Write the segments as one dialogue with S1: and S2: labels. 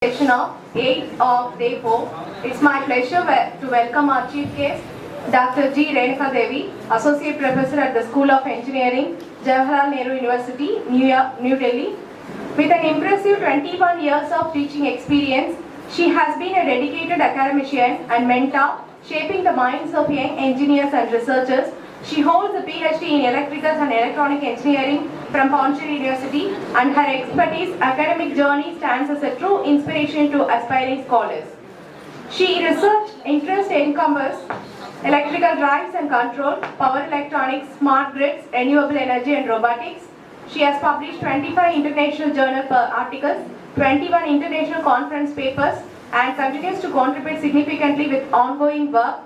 S1: Session of 8 of Day 4. It's my pleasure to welcome our chief guest, Dr. G. Renuka Devi, Associate Professor at the School of Engineering, Jawaharlal Nehru University, New Delhi. With an impressive 21 years of teaching experience, she has been a dedicated academician and mentor, shaping the minds of young engineers and researchers. She holds a PhD in Electrical and Electronic Engineering from Pondicherry University, and her expertise academic journey stands as a true inspiration to aspiring scholars. She research interests encompass electrical drives and control, power electronics, smart grids, renewable energy and robotics. She has published 25 international journal articles, 21 international conference papers, and continues to contribute significantly with ongoing work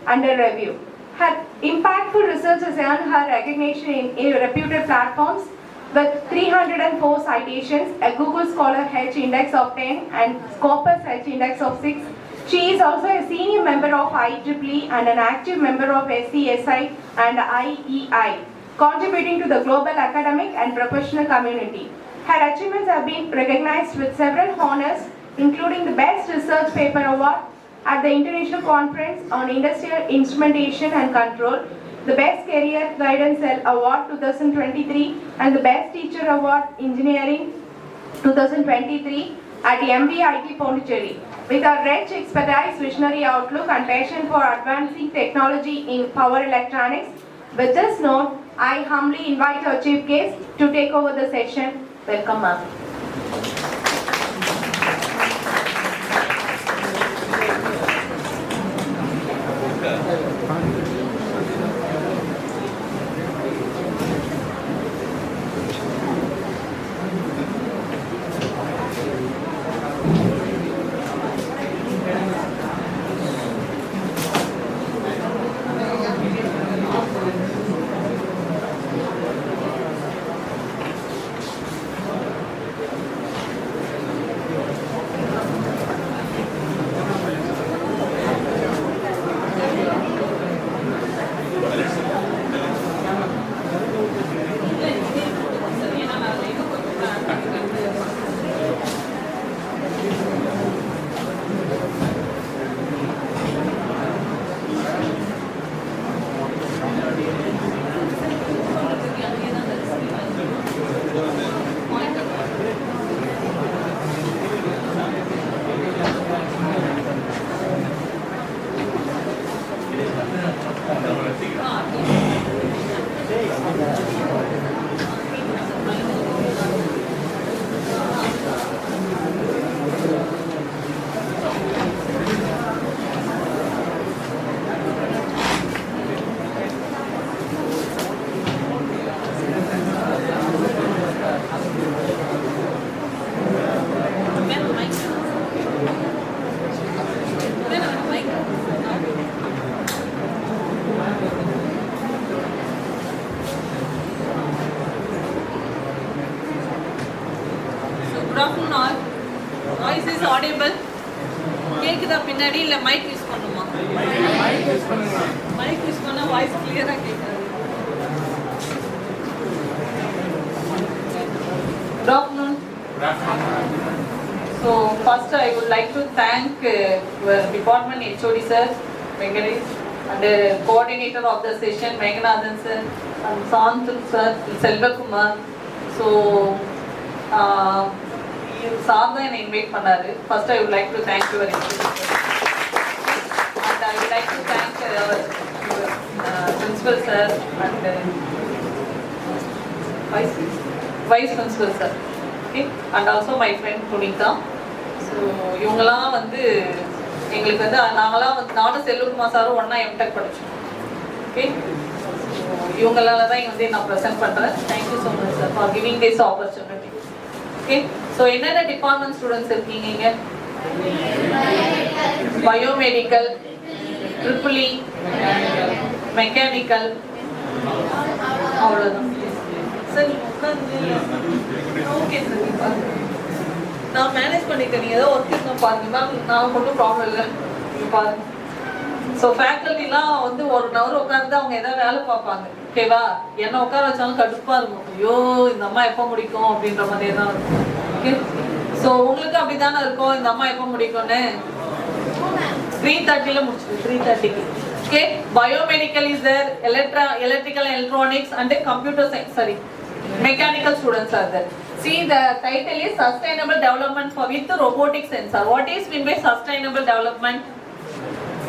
S1: under review. Her impactful research has earned her recognition in reputed platforms with 304 citations, a Google Scholar H index of 10 and Scopus H index of 6. She is also a senior member of IEEE and an active member of SCSI and IEI, contributing to the global academic and professional community. Her achievements have been recognized with several honors, including the Best Research Paper Award at the International Conference on Industrial Instrumentation and Control, the Best Career Guidance Cell Award 2023, and the Best Teacher Award Engineering 2023 at MBIT Pondicherry. With her rich expertise, visionary outlook, and passion for advancing technology in power electronics, with this note, I humbly invite our chief guest to take over the session. Welcome, ma'am.
S2: கேக்குதா பின்னாடி இல்ல mic use பண்ணுமா? Mic use பண்ணா voice கிளியரா கேக்குது. Good afternoon. So first I would like to thank department HOD sir Venkatesh and the coordinator of the session Meghanathan sir and Santhul sir Selvakumar. So sir தான் என்னை invite பண்ணாரு. First I would like to thank your and I would like to thank our principal sir and vice principal sir, okay, and also my friend Punitha. So இவங்கெல்லாம் வந்து எங்களுக்கு வந்து நாங்களாம் வந்து நானும் செல்வகுமார் சாரும் ஒன்றா எம்டெக் படித்தோம், ஓகே. இவங்களால தான் இங்கே வந்து நான் ப்ரெசென்ட் பண்ணுறேன். Thank you so much sir for giving this opportunity, okay. So என்னென்ன டிபார்ட்மெண்ட் ஸ்டூடெண்ட்ஸ் இருக்கீங்க இங்கே? பயோமெடிக்கல், ட்ரிபிள் இ, மெக்கானிக்கல், அவ்வளோதான் சார். ஓகே சார், நான் மேனேஜ் பண்ணிக்கிறேன். நீங்கள் ஏதோ ஒர்க் இருக்கணும் பாருங்க மேம், நான் ஒன்றும் ப்ராப்ளம் இல்லை, நீங்கள் பாருங்க. ஸோ ஃபேக்கல்ட்டிலாம் வந்து 1 hour உட்காந்து அவங்க எதாவது வேலை பார்ப்பாங்க, ஓகேவா? என்ன உட்கார வச்சாலும் கடுப்பாக இருக்கும், ஐயோ இந்த அம்மா எப்போ முடிக்கும் அப்படின்ற மாதிரியே தான் இருக்கும், ஓகே. ஸோ உங்களுக்கு அப்படிதானே இருக்கும் இந்த அம்மா எப்போ முடிக்கும்னு 3:30 முடிச்சிருக்கு 3:30க்கு. Okay, biomedical is there, electrical and electronics and computer science, sorry, mechanical students are there. See, the title is sustainable development for with robotic sensor. What is mean by sustainable development?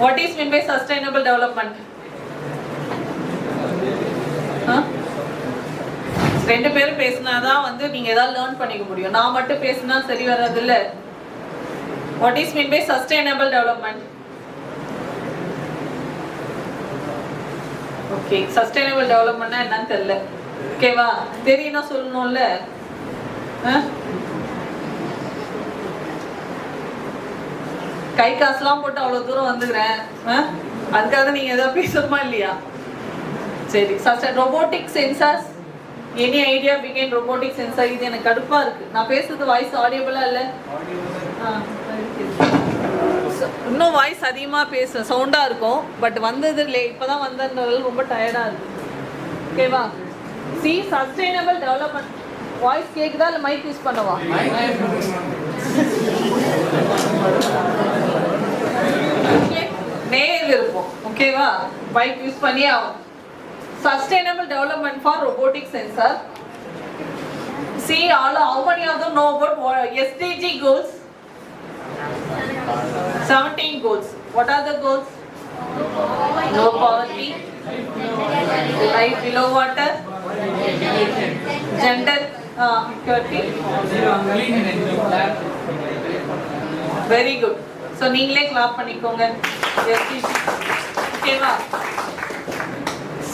S2: What is mean by sustainable development? ரெண்டு பேரும் பேசினாதான் வந்து நீங்க ஏதாவது learn பண்ணிக்க முடியும். நான் மட்டும் பேசினா சரி வராது இல்ல. What is mean by sustainable development? Okay, sustainable development என்னன்னு தெரியல. ஓகேவா? தெரியும்னா சொல்லணும்ல. கை காசுலாம் போட்டு அவ்வளவு தூரம் வந்துக்கிறேன். அதுக்காக நீங்க ஏதாவது பேசணுமா இல்லையா? சரி, robotic sensors. Any idea behind robotic sensor? இது எனக்கு கடுப்பா இருக்கு. நான் பேசுறது வாய்ஸ் ஆடியபிளா இல்ல? இன்னும் வாய்ஸ் அதிகமா பேச சவுண்டா இருக்கும். பட் வந்தது இப்பதான் வந்ததுனால ரொம்ப டயர்டா இருக்கு. ஓகேவா? See, sustainable development. வாய்ஸ் கேக்குதா இல்ல மைக் யூஸ் பண்ணவா? ஓகே, நேர் இருக்கும். ஓகேவா? மைக் யூஸ் பண்ணி ஆகும். Sustainable development for robotic sensor. See, how many of them know about SDG goals? 17 goals. What are the goals? No poverty, life below water, gender equality. Very good. So, நீங்களே clap பண்ணிக்கோங்க. SDG. ஓகேவா?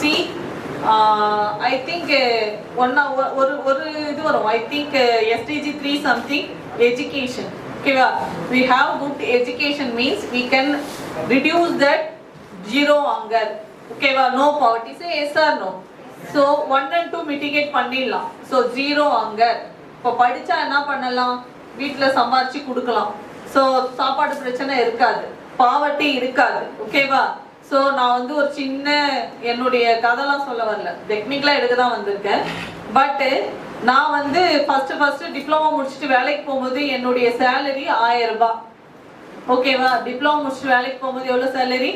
S2: See, I think ஒரு இது வரும். I think SDG 3 something education. Okay, we have good education means we can reduce that zero hunger. Okay, no poverty. Say yes or no. So 1 and 2 mitigate பண்ணிடலாம். So zero hunger. இப்போ படிச்சா என்ன பண்ணலாம்? வீட்டில் சம்பாதிச்சு கொடுக்கலாம். ஸோ சாப்பாடு பிரச்சனை இருக்காது, பாவர்ட்டி இருக்காது. ஓகேவா? ஸோ நான் வந்து ஒரு சின்ன என்னுடைய கதைலாம் சொல்ல வரல, டெக்னிக்கலாக எடுக்க தான் வந்திருக்கேன். பட்டு நான் வந்து ஃபஸ்ட்டு டிப்ளமோ முடிச்சுட்டு வேலைக்கு போகும்போது என்னுடைய சேலரி 1000 ரூபாய். ஓகேவா? டிப்ளமோ முடிச்சுட்டு வேலைக்கு போகும்போது எவ்வளோ சேலரி?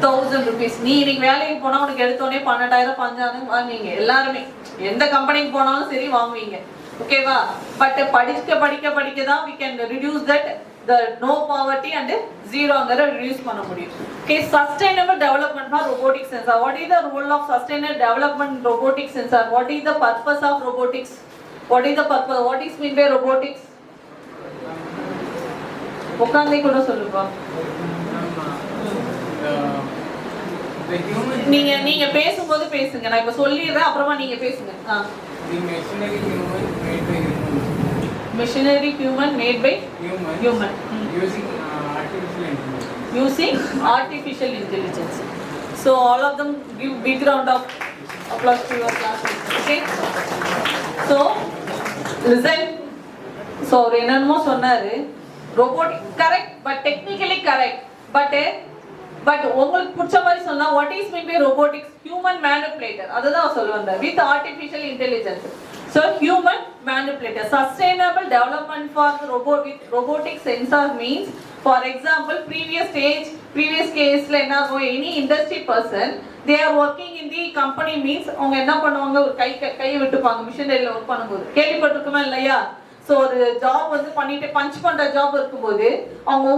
S2: 1000 rupees. நீ இன்னைக்கு வேலைக்கு போனால் உனக்கு எடுத்தோடனே 12,000 15,000 வாங்குவீங்க. எல்லாருமே எந்த கம்பெனிக்கு போனாலும் சரி வாங்குவீங்க. ஓகேவா? பட் படிக்க தான் we can reduce that the no poverty and zero hunger reduce பண்ண முடியும். Okay, sustainable development for robotic sensor. What is the role of sustainable development in robotic sensor? What is the purpose of robotics? What is the purpose? What is mean by robotics? உட்கார்ந்தே கூட சொல்லுப்பா. நீங்க பேசும்போது பேசுங்க, நான் இப்ப சொல்லிடுறேன், அப்புறமா நீங்க பேசுங்க. Machinery human made by human using artificial intelligence. So all of them give big round of applause to your classmates. Okay, so listen. So என்னமோ சொன்னாரு, robotic correct but technically correct, but உங்களுக்கு பிடிச்ச மாதிரி சொன்னா what is mean by robotics? Human manipulator. அதுதான் சொல்லுவாங்க with artificial intelligence. So human manipulator. Sustainable development for with robotic sensor means, for example, previous case la enna any industry person, they are working in the company means அவங்க என்ன பண்ணுவாங்க, ஒரு கை விட்டுப்பாங்க மிஷினரியில work பண்ணும்போது. கேள்விப்பட்டிருக்குமா இல்லையா? So ஒரு job வந்து பண்ணிட்டு punch பண்ணுற ஜாப் இருக்கும்போது அவங்க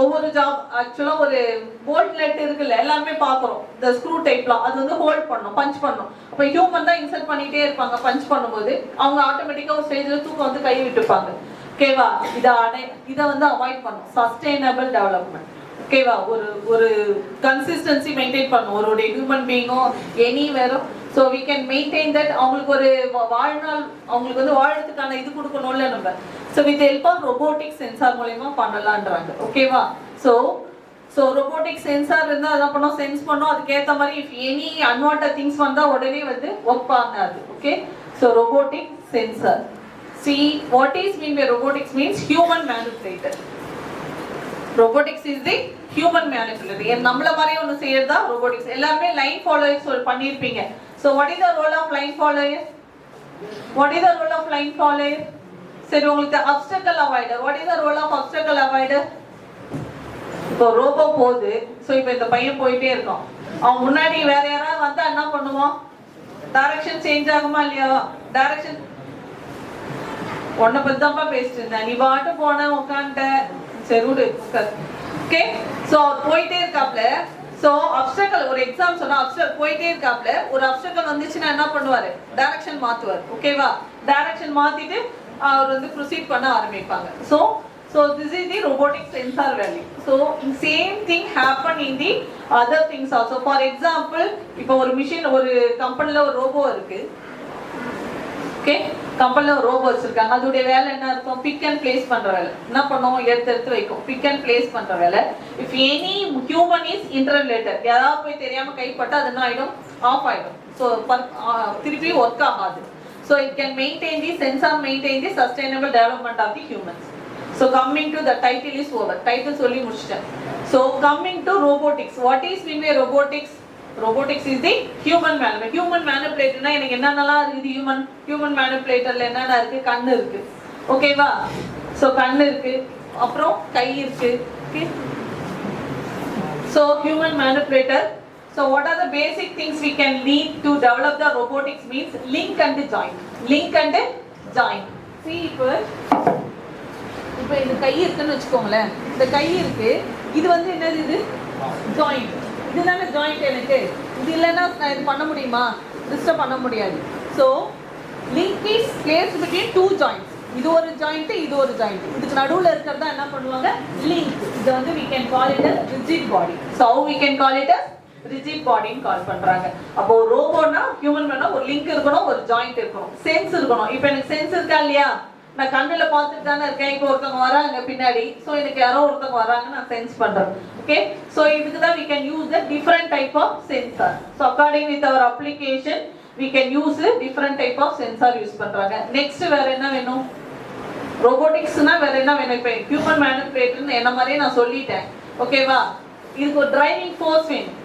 S2: ஒவ்வொரு ஜாப் ஆக்சுவலாக ஒரு போல்ட் நெட் இருக்குல்ல, எல்லாருமே பார்க்குறோம் இந்த ஸ்க்ரூ டைப்லாம், அது வந்து ஹோல்ட் பண்ணணும், பஞ்ச் பண்ணணும். அப்போ ஹியூமன் தான் இன்சர்ட் பண்ணிகிட்டே இருப்பாங்க. பஞ்ச் பண்ணும்போது அவங்க ஆட்டோமேட்டிக்காக ஒரு ஸ்டேஜில் தூக்கம் வந்து கை விட்டுப்பாங்க. ஓகேவா? இதை வந்து அவாய்ட் பண்ணும் சஸ்டைனபிள் டெவலப்மெண்ட். ஓகேவா? ஒரு கன்சிஸ்டன்சி மெயின்டைன் பண்ணும் ஒரு ஹியூமன் பீயிங்கோ எனி வேறும். So we can maintain that. அவங்களுக்கு ஒரு வாழ்நாள், அவங்களுக்கு வந்து வாழறதுக்கான இது கொடுக்கணும்ல நம்ம. So with help of robotic sensor மூலயமா பண்ணலான்றாங்க. ஓகேவா? ஸோ ரொபோட்டிக் சென்சார் இருந்தால் அதை பண்ணோம், சென்ஸ் பண்ணோம், அதுக்கேற்ற மாதிரி இஃப் எனி அன்வான்டட் திங்ஸ் வந்தால் உடனே வந்து ஒர்க் பண்ணாது. Okay, so robotic sensor. See what is mean by robotics means human manipulator. robotics is the human manipulator. நம்மள மாதிரி ஒன்னு செய்யறதா robotics. எல்லாமே லைன் ஃபாலோயர்ஸ் பண்ணிருப்பீங்க. So what is the role of line follower? What is the role of line follower? சரி உங்களுக்கு obstacle avoider, what is the role of obstacle avoider? இப்போ robot போகுது, ஸோ இப்போ இந்த பையன் போயிட்டே இருக்கான், அவன் முன்னாடி வேற யாராவது வந்தா என்ன பண்ணுவான்? டைரக்ஷன் சேஞ்ச் ஆகுமா இல்லையா? டைரக்ஷன் உன்னை பத்தி தான்ப்பா பேசிட்டு இருந்தேன், நீ பாட்டு போன உட்காந்துட்ட, சரி விடு உட்கார். ஓகே, ஸோ போயிட்டே இருக்காப்ல. ஸோ அப்டக்கல் ஒரு எக்ஸாம் சொன்னா அப்டக்கல் போயிட்டே இருக்காப்ல, ஒரு அப்டக்கல் வந்துச்சுன்னா என்ன பண்ணுவாரு? டைரக்ஷன் மாத்துவார். ஓகேவா? டைரக்ஷன் மாத்திட்டு அவர் வந்து ப்ரொசீட் பண்ண ஆரம்பிப்பாங்க. So this is the robotic sensor value. So same thing happen in the other things also. For example, இப்போ ஒரு மிஷின், ஒரு கம்பெனில ஒரு ரோபோ இருக்கு. ஓகே, கம்பெனில ஒரு ரோபோ வச்சிருக்காங்க. அதோட வேலை என்ன இருக்கும்? பிக் அண்ட் பிளேஸ் பண்ற வேலை. என்ன பண்ணும்? எடுத்து வைக்கும். பிக் அண்ட் பிளேஸ் பண்ற வேலை. If any human is interrelated, யாராவது போய் தெரியாம கைப்பட்டா அது என்ன ஆயிடும்? ஆஃப் ஆயிடும். ஸோ திருப்பி ஒர்க் ஆகாது. So it can maintain the sensor, maintain the sustainable development of the humans. So coming to the title is over. Title சொல்லி முடிச்சிட்டேன். So coming to robotics. What is mean by robotics? Robotics is the human manipulator. Human manipulator னா எனக்கு என்னென்னலாம் இருக்குது? human manipulatorல என்னென்ன இருக்கு? கண்ணு இருக்கு. ஓகேவா? So கண்ணு இருக்கு, அப்புறம் கை இருக்கு. Okay. So human manipulator. So what are the basic things we can need to develop the robotics means link and joint. Link and joint. See இப்போ இந்த கை இருக்குன்னு வச்சுக்கோங்களேன், இந்த கை இருக்கு, இது வந்து என்னது? இது ஜாயிண்ட். இதுதானே ஜாயிண்ட். எனக்கு இது இல்லைன்னா நான் இது பண்ண முடியுமா? டிஸ்டர்ப் பண்ண முடியாது. So link is placed between two joints. இது ஒரு ஜாயிண்ட், இது ஒரு ஜாயிண்ட். இதுக்கு நடுவில் இருக்கிறதா என்ன பண்ணுவாங்க? லிங்க். இதை வந்து we can call it as rigid body. So we can call it as rigid body ன்னு கால் பண்றாங்க. அப்போ ரோபோனா ஹியூமன் மேனா ஒரு லிங்க் இருக்கணும், ஒரு ஜாயிண்ட் இருக்கணும், சென்ஸ் இருக்கணும். இப்போ எனக்கு சென்ஸ் இருக்கா இல்லையா? நான் கண்ணுல பார்த்துட்டு தானே இருக்கேன். இப்போ ஒருத்தவங்க வராங்க பின்னாடி, ஸோ எனக்கு யாரோ ஒருத்தவங்க வராங்க, நான் சென்ஸ் பண்றேன். ஓகே, ஸோ இதுக்கு தான் we can use the different type of sensor. So according with our application we can use different type of sensor use பண்றாங்க. நெக்ஸ்ட் வேற என்ன வேணும்? ரோபோட்டிக்ஸ்னா வேற என்ன வேணும்? இப்போ ஹியூமன் மேனிபுலேட்டர்னு என்ன மாதிரியே நான் சொல்லிட்டேன். ஓகேவா? இதுக்கு ஒரு டிரைவிங் ஃபோர்ஸ் வேணும்.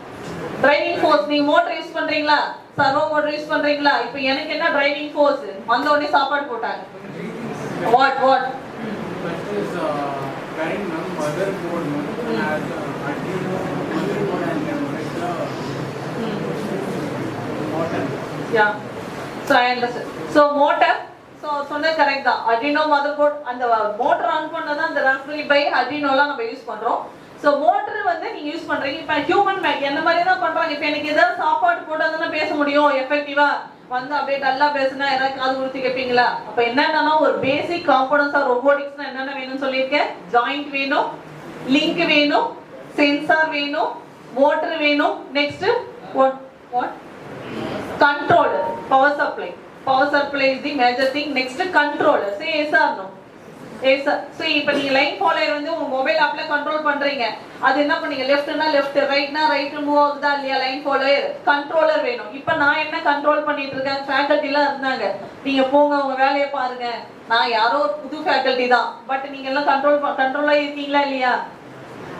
S2: டிரைவிங் ஃபோர்ஸ், நீங்க மோட்டர் யூஸ் பண்றீங்களா? சர்வோ மோட்டர் யூஸ் பண்றீங்களா? இப்போ எனக்கு என்ன டிரைவிங் ஃபோர்ஸ்? வந்த உடனே சாப்பாடு போட்டாங்க. What?
S3: That is carrying motherboard as Arduino motherboard and motor.
S2: Yeah. So I understand. So motor. So சொன்ன கரெக்ட் தான். Arduino motherboard அந்த மோட்டர் ஆன் பண்ணா அந்த Raspberry Pi Arduinoலாம் நம்ம யூஸ் பண்றோம். So மோட்டர் வந்து நீங்க யூஸ் பண்றீங்க. இப்போ ஹியூமன் மேக் என்ன மாதிரி தான் பண்றாங்க. இப்போ எனக்கு ஏதாவது சாப்பாடு போட்டா தானே பேச முடியும் எஃபெக்டிவா. வந்து அப்படியே டல்லா பேசினா யாராவது காது கொடுத்து கேட்பீங்களா? அப்ப என்னன்னா ஒரு பேசிக் காம்போனன்ட்ஸ் ஆஃப் ரோபோட்டிக்ஸ்னா என்னென்ன வேணும்னு சொல்லியிருக்கேன். ஜாயிண்ட் வேணும், லிங்க் வேணும், சென்சார் வேணும், மோட்டர் வேணும். Next what controller, power supply. Power supply is the major thing. Next controller. Say yes or no? Yes sir. So இப்போ நீங்க லைன் ஃபாலோயர் வந்து உங்க மொபைல் ஆப்ல கண்ட்ரோல் பண்றீங்க. அது என்ன பண்ணீங்க? லெஃப்ட்னா லெஃப்ட், ரைட்னா ரைட் மூவ் ஆகுதா இல்லையா? லைன் ஃபாலோயர் கண்ட்ரோலர் வேணும். இப்போ நான் என்ன கண்ட்ரோல் பண்ணிட்டு இருக்கேன்? ஃபேக்கல்ட்டிலாம் இருந்தாங்க, நீங்க போங்க உங்க வேலையை பாருங்க. நான் யாரோ புது ஃபேக்கல்ட்டி தான், பட் நீங்க எல்லாம் கண்ட்ரோலா இருக்கீங்களா இல்லையா?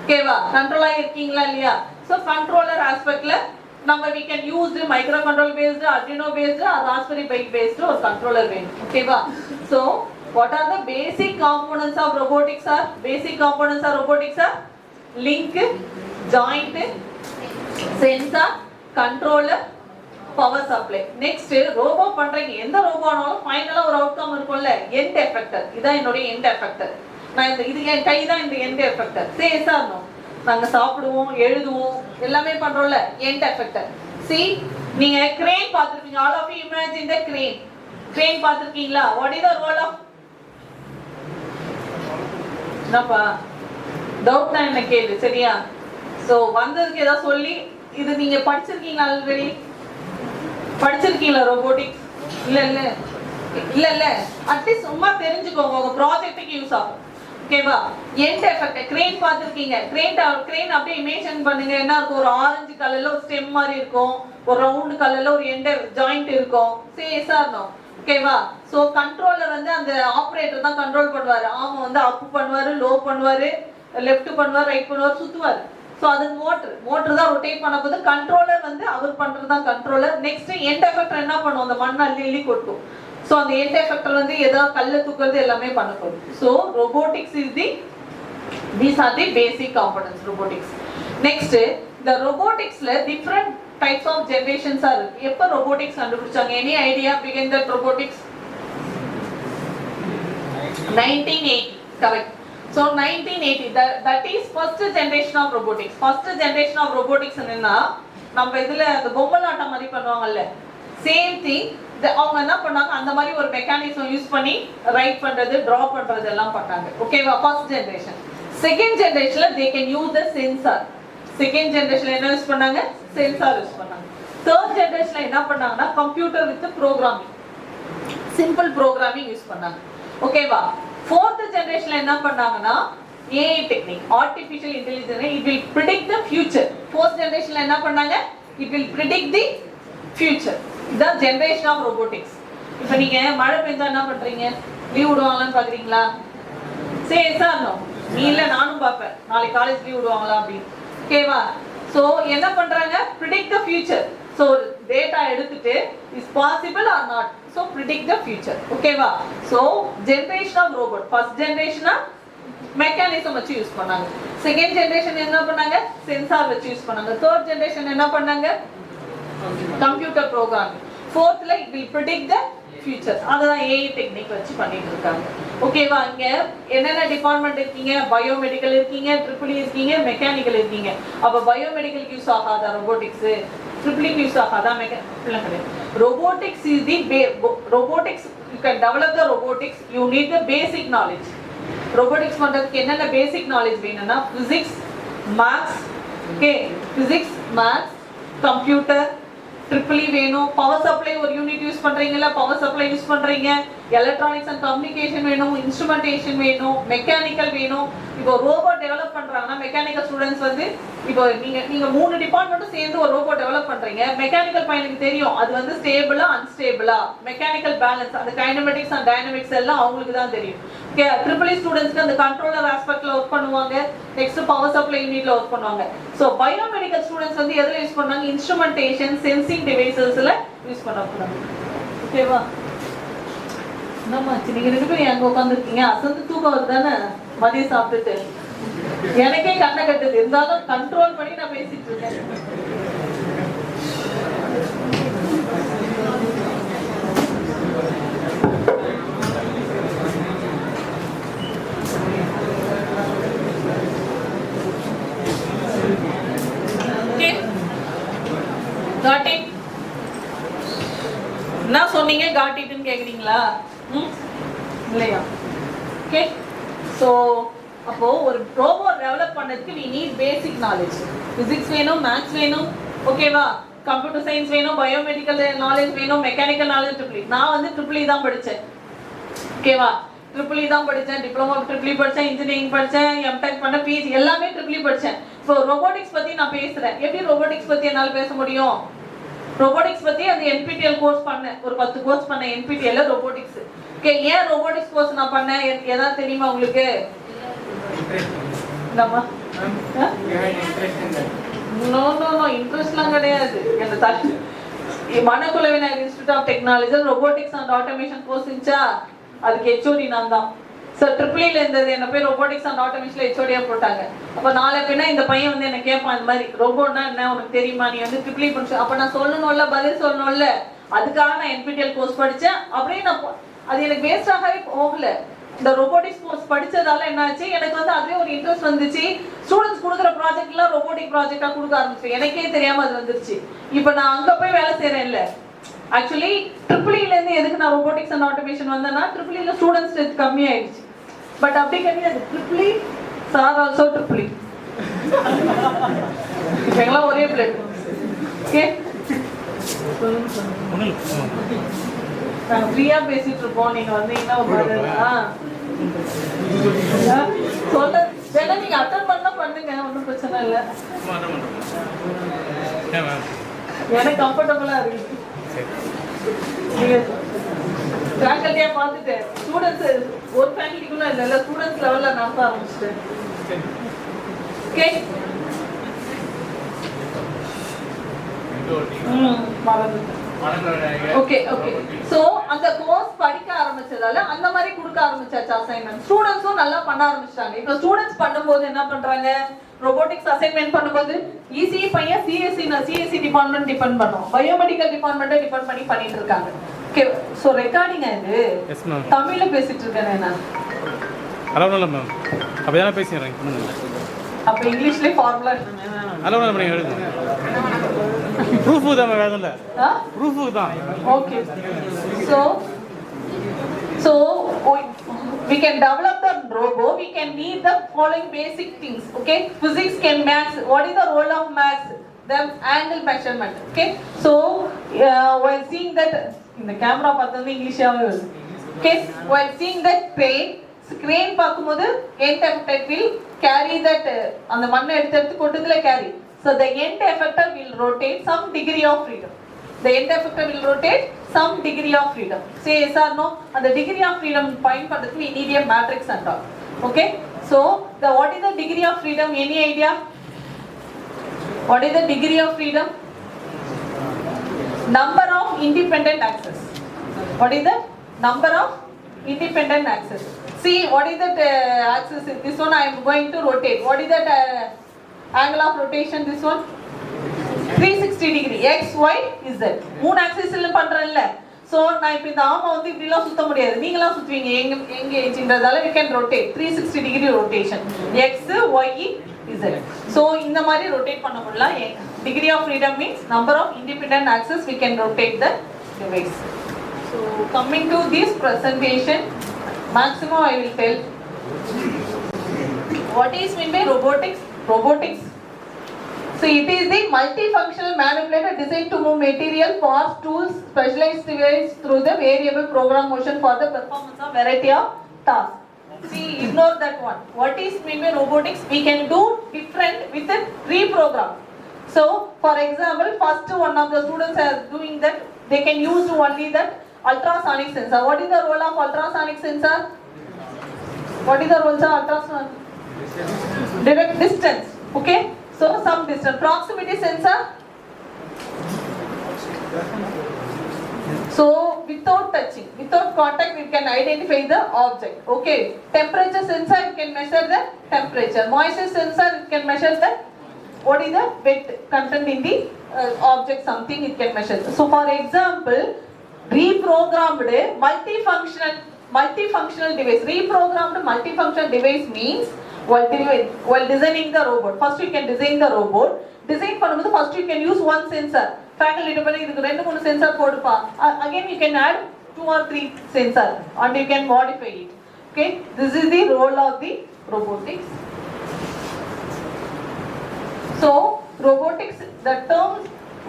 S2: ஓகேவா? கண்ட்ரோலா இருக்கீங்களா இல்லையா? ஸோ கண்ட்ரோலர் ஆஸ்பெக்ட்ல நம்ம we can use micro control based, Arduino based, Raspberry Pi based ஒரு கண்ட்ரோலர் வேணும். ஓகேவா? So what are the basic components of robotics are? Basic components of robotics are link, joint, sensor, controller, power supply. Next robot பண்றீங்க, எந்த ரோபோனாலும் ஃபைனலா ஒரு outcome இருக்கும்ல, end effector. இதான் என்னோட end effector. நான் இது என் கை தான் இந்த end effector. Say yes or no? நாங்க சாப்பிடுவோம், எழுதுவோம், எல்லாமே பண்றோம்ல, end effector. See, நீங்க crane பார்த்திருப்பீங்க. All of you imagine the crane. Crane பார்த்திருக்கீங்களா? What is the role of என்னப்பா டவுட் தான் என்ன கேள்வி, சரியா? ஸோ வந்ததுக்கு ஏதாவது சொல்லி, இது நீங்க படிச்சிருக்கீங்களா? ஆல்ரெடி படிச்சிருக்கீங்களா ரோபோட்டிக்ஸ்? இல்ல அட்லீஸ்ட் சும்மா தெரிஞ்சுக்கோங்க, உங்க ப்ராஜெக்ட்டுக்கு யூஸ் ஆகும். ஓகேவா? End effect. கிரேன் பார்த்துருக்கீங்க. கிரேன் அப்படியே இமேஜின் பண்ணுங்க. என்ன இருக்கும்? ஒரு ஆரஞ்சு கலர்ல ஒரு ஸ்டெம் மாதிரி இருக்கும், ஒரு ரவுண்ட் கலர்ல ஒரு எண்ட் ஜாயிண்ட் இருக்கும். சேஸா இருக்கும். ஓகேவா? சோ கண்ட்ரோலர் வந்து அந்த ஆபரேட்டர் தான் கண்ட்ரோல் பண்ணுவாரு. ஆமா வந்து அப் பண்ணுவாரு, லோ பண்ணுவாரு, லெஃப்ட் பண்ணுவாரு, ரைட் பண்ணுவாரு, சுத்துவாரு. சோ அது மோட்டர் தான் ரொட்டேட் பண்ண போது. கண்ட்ரோலர் வந்து அவர் பண்றது தான் கண்ட்ரோலர். நெக்ஸ்ட் எண்ட் எஃபெக்டர் என்ன பண்ணும்? அந்த மண்ணை அள்ளி கொட்டும். ஸோ அந்த எண்ட் எஃபெக்டர் வந்து ஏதாவது கல்ல தூக்குறது எல்லாமே பண்ண போகுது. So robotics is these are the basic components robotics. Next the robotics la different types of generations are. எப்ப robotics கண்டுபிடிச்சாங்க? Any idea began that robotics? 1980, correct. So 1980 that is first generation of robotics. First generation of robotics என்னன்னா நம்ம இதுல அந்த பொம்மலாட்டம் மாதிரி பண்ணுவாங்கல்ல, same thing. அவங்க என்ன பண்ணாங்க, அந்த மாதிரி ஒரு மெக்கானிசம் யூஸ் பண்ணி ரைட் பண்றது, டிரா பண்றது எல்லாம் பண்ணாங்க. ஓகேவா? First generation. செகண்ட் ஜெனரேஷன்ல they can use the sensor. Second ஜெனரேஷன்ல என்ன யூஸ் பண்ணாங்க? சென்சார் யூஸ் பண்ணாங்க. தேர்ட் ஜெனரேஷன்ல என்ன பண்ணாங்கன்னா computer with programming, simple programming use பண்ணாங்க. ஓகேவா? ஃபோர்த் ஜெனரேஷன்ல என்ன பண்ணாங்கன்னா AI technique, artificial intelligence, it will predict the future. Fourth ஜெனரேஷன்ல என்ன பண்ணாங்க? It will predict the future. இதான் ஜெனரேஷன் ஆஃப் robotics. இப்போ நீங்க மழை பெஞ்சா என்ன பண்றீங்க? லீவ் விடுவாங்களான்னு பாக்குறீங்களா? சரி சார், நோ, நீ இல்ல நானும் பார்ப்பேன், நாளைக்கு காலேஜ் லீவ் விடுவாங்களா அப்படின்னு. ஓகேவா? ஸோ என்ன பண்றாங்க? predict the future. So data எடுத்துட்டு is possible or not, so predict the future. ஓகேவா? So generation of robot, first ஜெனரேஷனா மெக்கானிசம் வச்சு யூஸ் பண்ணாங்க. செகண்ட் ஜெனரேஷன் என்ன பண்ணாங்க? சென்சார் வச்சு யூஸ் பண்ணாங்க. தேர்ட் ஜெனரேஷன் என்ன பண்ணாங்க? Computer programming. ஃபோர்த்ல it will predict the future. அதான் AI டெக்னிக் வச்சு பண்ணிட்டு இருக்காங்க. ஓகேவா? இங்க என்னென்ன டிபார்ட்மெண்ட் இருக்கீங்க? பயோமெடிக்கல் இருக்கீங்க, ட்ரிபிள் இருக்கீங்க, மெக்கானிக்கல் இருக்கீங்க. அப்ப பயோமெடிக்கல் யூஸ் ஆகாதா robotics? ட்ரிபிள் யூஸ் ஆகாதா? Mechanical. robotics is the robotics, you can develop the robotics, you need the basic knowledge. robotics பண்றதுக்கு என்னென்ன பேசிக் நாலேஜ் வேணும்னா physics, maths, okay, physics, maths, computer, triple வேணும். Power supply ஒரு unit use பண்றீங்கல்ல, power supply use பண்றீங்க. Electronics and communication வேணும், instrumentation வேணும், mechanical வேணும். இப்போ ரோபோட் டெவலப் பண்றாங்கன்னா மெக்கானிக்கல் ஸ்டூடெண்ட்ஸ் வந்து இப்போ நீங்க மூணு டிபார்ட்மெண்ட்டும் சேர்ந்து ஒரு ரோபோட் டெவலப் பண்றீங்க. மெக்கானிக்கல் பையனுக்கு தெரியும் அது வந்து ஸ்டேபிளா அன்ஸ்டேபிளா, மெக்கானிக்கல் பேலன்ஸ், அந்த கைனமெட்டிக்ஸ் அண்ட் டைனமிக்ஸ் எல்லாம் அவங்களுக்கு தான் தெரியும். ஓகே, ட்ரிபிள் ஸ்டூடெண்ட்ஸ்க்கு அந்த கண்ட்ரோலர் ஆஸ்பெக்ட்ல ஒர்க் பண்ணுவாங்க, நெக்ஸ்ட் பவர் சப்ளை யூனிட்ல ஒர்க் பண்ணுவாங்க. ஸோ பயோமெடிக்கல் ஸ்டூடெண்ட்ஸ் வந்து எதுல யூஸ் பண்ணாங்க? இன்ஸ்ட்ருமெண்டேஷன், சென்சிங் டிவைசஸ்ல யூஸ் பண்ண போறாங்க. ஓகேவா? என்னமாச்சு, நீங்க ரெண்டு பேரும் எங்க உட்காந்துருக்கீங்க? அசந்து தூக்கம் வருதானே மதியம் சாப்பிட்டுட்டு? எனக்கே கண்ணை கட்டுது, இருந்தாலும் கண்ட்ரோல் பண்ணி நான் பேசிட்டு இருக்கேன். Got it? என்ன சொன்னீங்க? got it ன்னு கேக்குறீங்களா? இல்லையா? ஓகே, ஸோ அப்போ ஒரு ரோபோட் டெவலப் பண்ணதுக்கு we need basic knowledge. physics வேணும், மேத்ஸ் வேணும், ஓகேவா? கம்ப்யூட்டர் சயின்ஸ் வேணும், பயோமெடிக்கல் நாலேஜ் வேணும், மெக்கானிக்கல் நாலேஜ். ட்ரிபிள் நான் வந்து ட்ரிபிள் தான் படித்தேன். ஓகேவா? ட்ரிபிள் தான் படித்தேன், டிப்ளமோ ட்ரிபிள் படித்தேன், இன்ஜினியரிங் படித்தேன், எம்டெக் பண்ண, பிஜி எல்லாமே ட்ரிபிள் படித்தேன். இப்போ ரோபோட்டிக்ஸ் பற்றி நான் பேசுகிறேன். எப்படி ரோபோட்டிக்ஸ் பற்றி என்னால் பேச முடியும்? ரோபோட்டிக்ஸ் பற்றி அந்த NPTEL கோர்ஸ் பண்ணேன், ஒரு 10 கோர்ஸ் பண்ணேன் NPTEL ரோபோட்டிக்ஸ். ஓகே, ஏன் ரோபோட்டிக்ஸ் கோர்ஸ் நான் பண்ணேன் ஏதாவது தெரியுமா உங்களுக்கு? நோ நோ நோ, இன்ட்ரெஸ்ட்லாம் கிடையாது. எனக்கு Manakula Vinayagar institute of technology robotics and automation course இருந்துச்சா, அதுக்கு HOD நான் தான். சார் ட்ரிபிள்ல இருந்தது, என்ன போய் ரோபோட்டிக்ஸ் அண்ட் ஆட்டோமேஷன்ல HOD போட்டாங்க. அப்போ நாளை பின்னா இந்த பையன் வந்து என்ன கேட்பான், இந்த மாதிரி ரோபோட்னா என்ன உனக்கு தெரியுமா, நீ வந்து ட்ரிபிள் படிச்சு. அப்போ நான் சொல்லணும்ல, பதில் சொல்லணும்ல. அதுக்காக நான் NPTEL கோர்ஸ் படித்தேன். அப்படியே நான் அது எனக்கு வேஸ்டாகவே போகல. இந்த ரோபோட்டிக்ஸ் கோர்ஸ் படிச்சதால என்னாச்சு, எனக்கு வந்து அதுவே ஒரு இன்ட்ரெஸ்ட் வந்துச்சு. ஸ்டூடெண்ட்ஸ் கொடுக்குற ப்ராஜெக்ட்லாம் ரோபோட்டிக் ப்ராஜெக்டா கொடுக்க ஆரம்பிச்சு, எனக்கே தெரியாம அது வந்துருச்சு. இப்போ நான் அங்க போய் வேலை செய்யறேன் இல்ல. ஆக்சுவலி ட்ரிபிள்ல இருந்து எதுக்கு நான் ரோபோட்டிக்ஸ் அண்ட் ஆட்டோமேஷன் வந்தேன்னா, ட்ரிபிள்ல ஸ்டூடெண்ட்ஸ் ஸ்ட்ரென்த் கம்மி ஆயிடுச்சு. பட் அப்படி கிடையாது, ட்ரிபிள் சார் ஆல்சோ ட்ரிபிள். இப்போ எல்லாம் ஒரே பிளேட். ஓகே, நாங்கள் ஃப்ரீயாக பேசிட்டு இருப்போம், நீங்கள் வந்தீங்கன்னா ஒரு சொல்ல வேணா, நீங்கள் அட்டன் பண்ணா பண்ணுங்க, ஒன்றும் பிரச்சனை இல்லை. எனக்கு கம்ஃபர்டபுளாக இருக்கு. நீங்கள் ஃபேக்கல்ட்டியாக பார்த்துட்டேன், ஸ்டூடெண்ட்ஸு ஒரு ஃபேக்கல்ட்டிக்குள்ள இல்லை, ஸ்டூடெண்ட்ஸ் லெவலில் நடத்த ஆரம்பிச்சிட்டேன். ஓகே, மறந்துட்டேன். ஓகே ஓகே சோ அந்த கோர்ஸ் படிக்க ஆரம்பிச்சதால அந்த மாதிரி கொடுக்க ஆரம்பிச்சாச்சு அசைன்மெண்ட் ஸ்டூடண்ட்ஸும் நல்லா பண்ண ஆரம்பிச்சாங்க இப்போ ஸ்டூடண்ட்ஸ் பண்ணும்போது என்ன பண்றாங்க ரோபோட்டிக்ஸ் அசைன்மெண்ட் பண்ணும்போது ஈஸி பையன் சிஎஸ்சி டிபார்ட்மெண்ட் டிபெண்ட் பண்ணோம் பயோமெடிக்கல் டிபார்ட்மெண்ட்டை டிபெண்ட் பண்ணி பண்ணிட்டு இருக்காங்க ஓகே சோ ரெக்கார்டிங் இது தமிழ்ல பேசிட்டு இருக்கேன் நான்
S4: அளவு மேம் அப்படியே பேசிடுறேன்
S2: அப்ப இங்கிலீஷ்லயே ஃபார்முலா
S4: அளவு பண்ணி எழுதுங்க ப்ரூஃப் தான் வேற இல்ல ப்ரூஃப் தான்
S2: okay so we can develop the robot we can need the following basic things okay physics can maths what is the role of maths the angle measurement okay so while seeing that in the camera பார்த்தது இங்கிலீஷாவே வருது okay while seeing that crane பாக்கும்போது end effector will carry that அந்த மண்ணை எடுத்து கொண்டுதுல carry so the end effector will rotate some degree of freedom the end effector will rotate some degree of freedom say yes or no and the degree of freedom find பண்றதுக்கு we need a matrix and all okay so the what is the degree of freedom any idea what is the degree of freedom number of independent axes what is the number of independent axes see what is that axis this one I am going to rotate what is that angle of rotation this one 360 degree x y z மூணு axis ல பண்றேன்ல so நான் இப்ப இந்த ஆமா வந்து இப்படி எல்லாம் சுத்த முடியாது நீங்கலாம் சுத்துவீங்க எங்க ஏஜ்ன்றதால we can rotate 360 degree rotation x y z so இந்த மாதிரி rotate பண்ண முடியல degree of freedom means number of independent axes we can rotate the device so coming to this presentation maximum I will tell what is meant by robotics so it is the multifunctional manipulator designed to move material parts tools specialized device through the variable program motion for the performance of variety of tasks see ignore that one what is meant by robotics we can do different with a reprogram so for example first one of the students are doing that they can use only that ultrasonic sensor what is the role of ultrasonic sensor what is the role of ultrasonic direct distance okay so some distance proximity sensor so without touching without contact we can identify the object okay temperature sensor it can measure the temperature moisture sensor it can measure the what is the wet content in the object something it can measure so for example reprogrammed multifunctional device reprogrammed multifunctional device means while designing the robot first you can design the robot design பண்ணும்போது first you can use one sensor faculty பண்ணி இதுக்கு ரெண்டு மூணு sensor போடுப்பா again you can add 2 or 3 sensor and you can modify it okay this is the role of the robotics so robotics the terms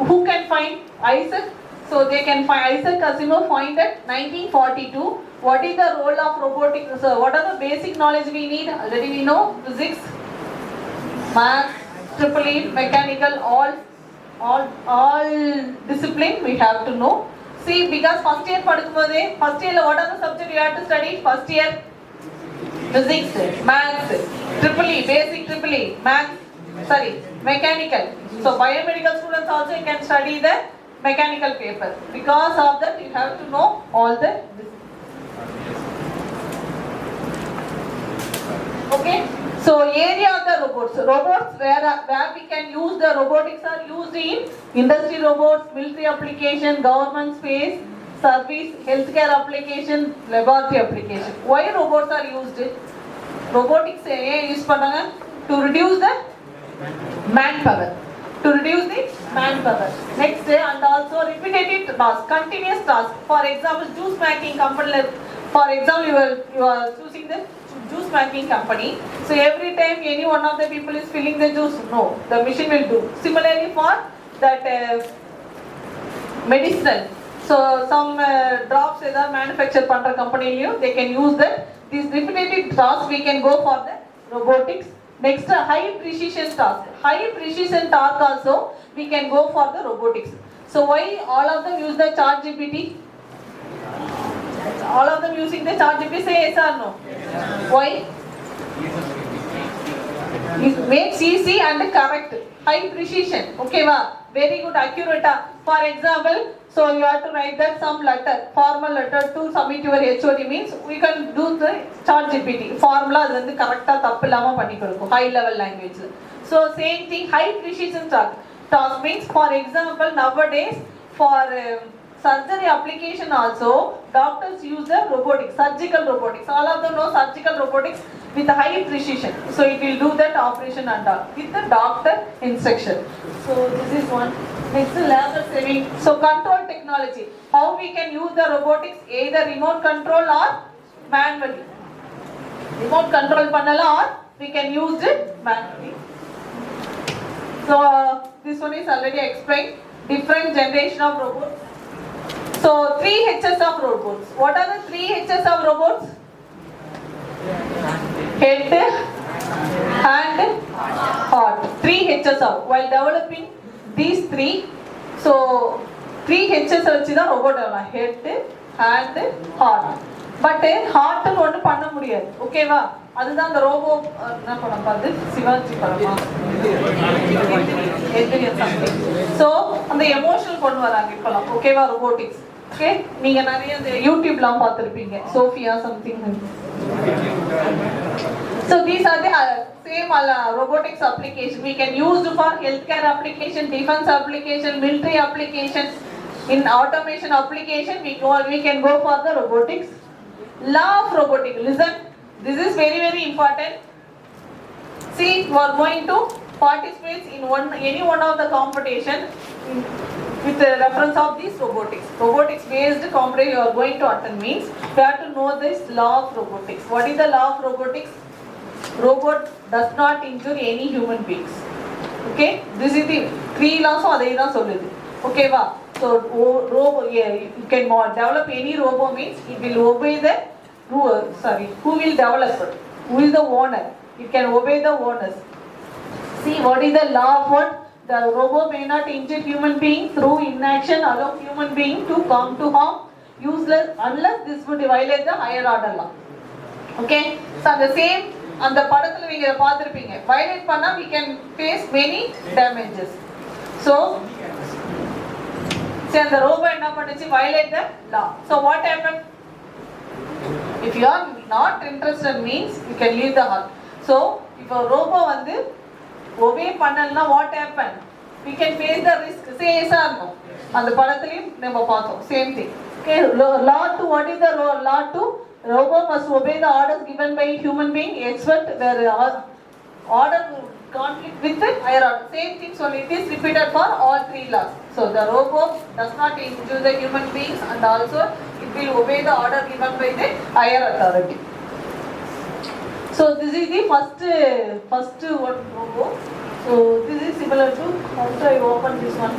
S2: who can find Isaac so they can find Isaac Asimov find at 1942 what is the role of robotics so what are the basic knowledge we need already we know physics math triple mechanical all discipline we have to know see because first year padukumbodhe first year la what are the subject you have to study first year physics maths triple basic triple maths sorry mechanical so biomedical students also you can study the mechanical paper because of that you have to know all the okay so area of the robots where we can use the robotics are used in industry robots military application government space service healthcare application laboratory application why robots are used robotics use பண்ணாங்க to reduce the manpower next and also repetitive task continuous task for example juice making company for example you are choosing the juice making company so every time any one of the people is filling the juice no the machine will do similarly for that medicine so some drops either manufacture பண்ற companyலயும் they can use that this repetitive task we can go for the robotics next high precision task also we can go for the robotics so why all of them use the ChatGPT all of them using the ChatGPT say yes or no why it makes easy and correct high precision okay va very good accurate for example So you have to write that some letter, formal letter to submit your HOD means we can do the ChatGPT. Formula அது வந்து கரெக்டா தப்பு இல்லாம பண்ணி கொடுக்கும் high level language. So same thing, high precision task means for example nowadays for surgery application also doctors use the robotics, surgical robotics. All of them know surgical robotics with high precision. So it will do that operation and all with the doctor instruction. So this is one. Next labor saving. So control technology. How we can use the robotics, either remote control or manually. Remote control panel or we can use it manually. So this one is already explained. Different generation of robots. So 3 H's of robots. What are the 3 H's of robots? Head, hand, heart. 3 H's of. While developing these 3, so 3 H's வச்சு தான் robot develop. Head, hand, heart. But heart ஒன்று பண்ண முடியாது. ஓகேவா? அதுதான் அந்த robot என்ன படம் பார்த்து சிவாஜி படமா ஸோ அந்த எமோஷனல் கொண்டு வராங்க இப்போலாம். ஓகேவா? ரோபோட்டிக்ஸ். ஓகே, நீங்க நிறைய இந்த யூடியூப்லாம் பார்த்துருப்பீங்க. Sophia something. So these are the same robotics application we can use for healthcare application, defense application, military application, in automation application we can go for the robotics. Law of robotics. Listen, this is very very important. See, you are going to participate in any one of the competition with the reference of this robotics. Robotics based competition you are going to attend means you have to know this law of robotics. What is the law of robotics? Robot does not injure any human beings. Okay, this is the 3 laws adai da solludu. Okay va? So you can develop any robot means it will obey the who will develop it, who is the owner. It can obey the owners. See, what is the law of what? The robot may not injure human being through inaction, allow human being to come to harm, useless unless this would violate the higher order law. Okay, so the same அந்த படத்துல நீங்க பார்த்திருப்பீங்க. violate பண்ணா we can face many damages. So அந்த robot என்ன பண்ணுச்சு? violate the law. So what happened? If you are not interested means you can leave the hall. So if a robot வந்து obey பண்ணலனா what happened? We can face the risk. Say yes or no. அந்த படத்துலயும் நம்ம பார்த்தோம் same thing. Okay, law to what is the law to? Robot must obey the orders given by human being except where order conflict with the higher order. Same thing, so it is repeated for all 3 laws. So the robot does not injure the human beings and also it will obey the order given by the higher authority. So this is the first one robot. So this is similar to how do I open this one?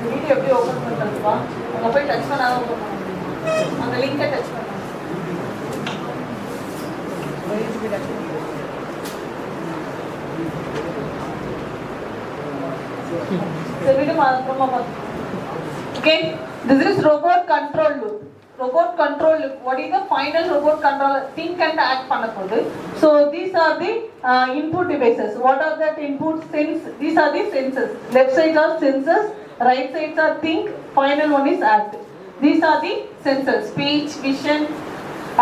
S2: Video எப்படி open பண்றதுப்பா? அங்க போய் touch பண்ணாத open பண்ணணும். அந்த லிங்கை touch பண்ணணும். Okay, this is robot control loop. Robot control loop. What is the final robot controller? Think and act பண்ணப்போகுது. So these are the input devices. What are that input? These are the sensors. Left side are sensors, right sides are think, final one is act. These are the sensors: speech, vision,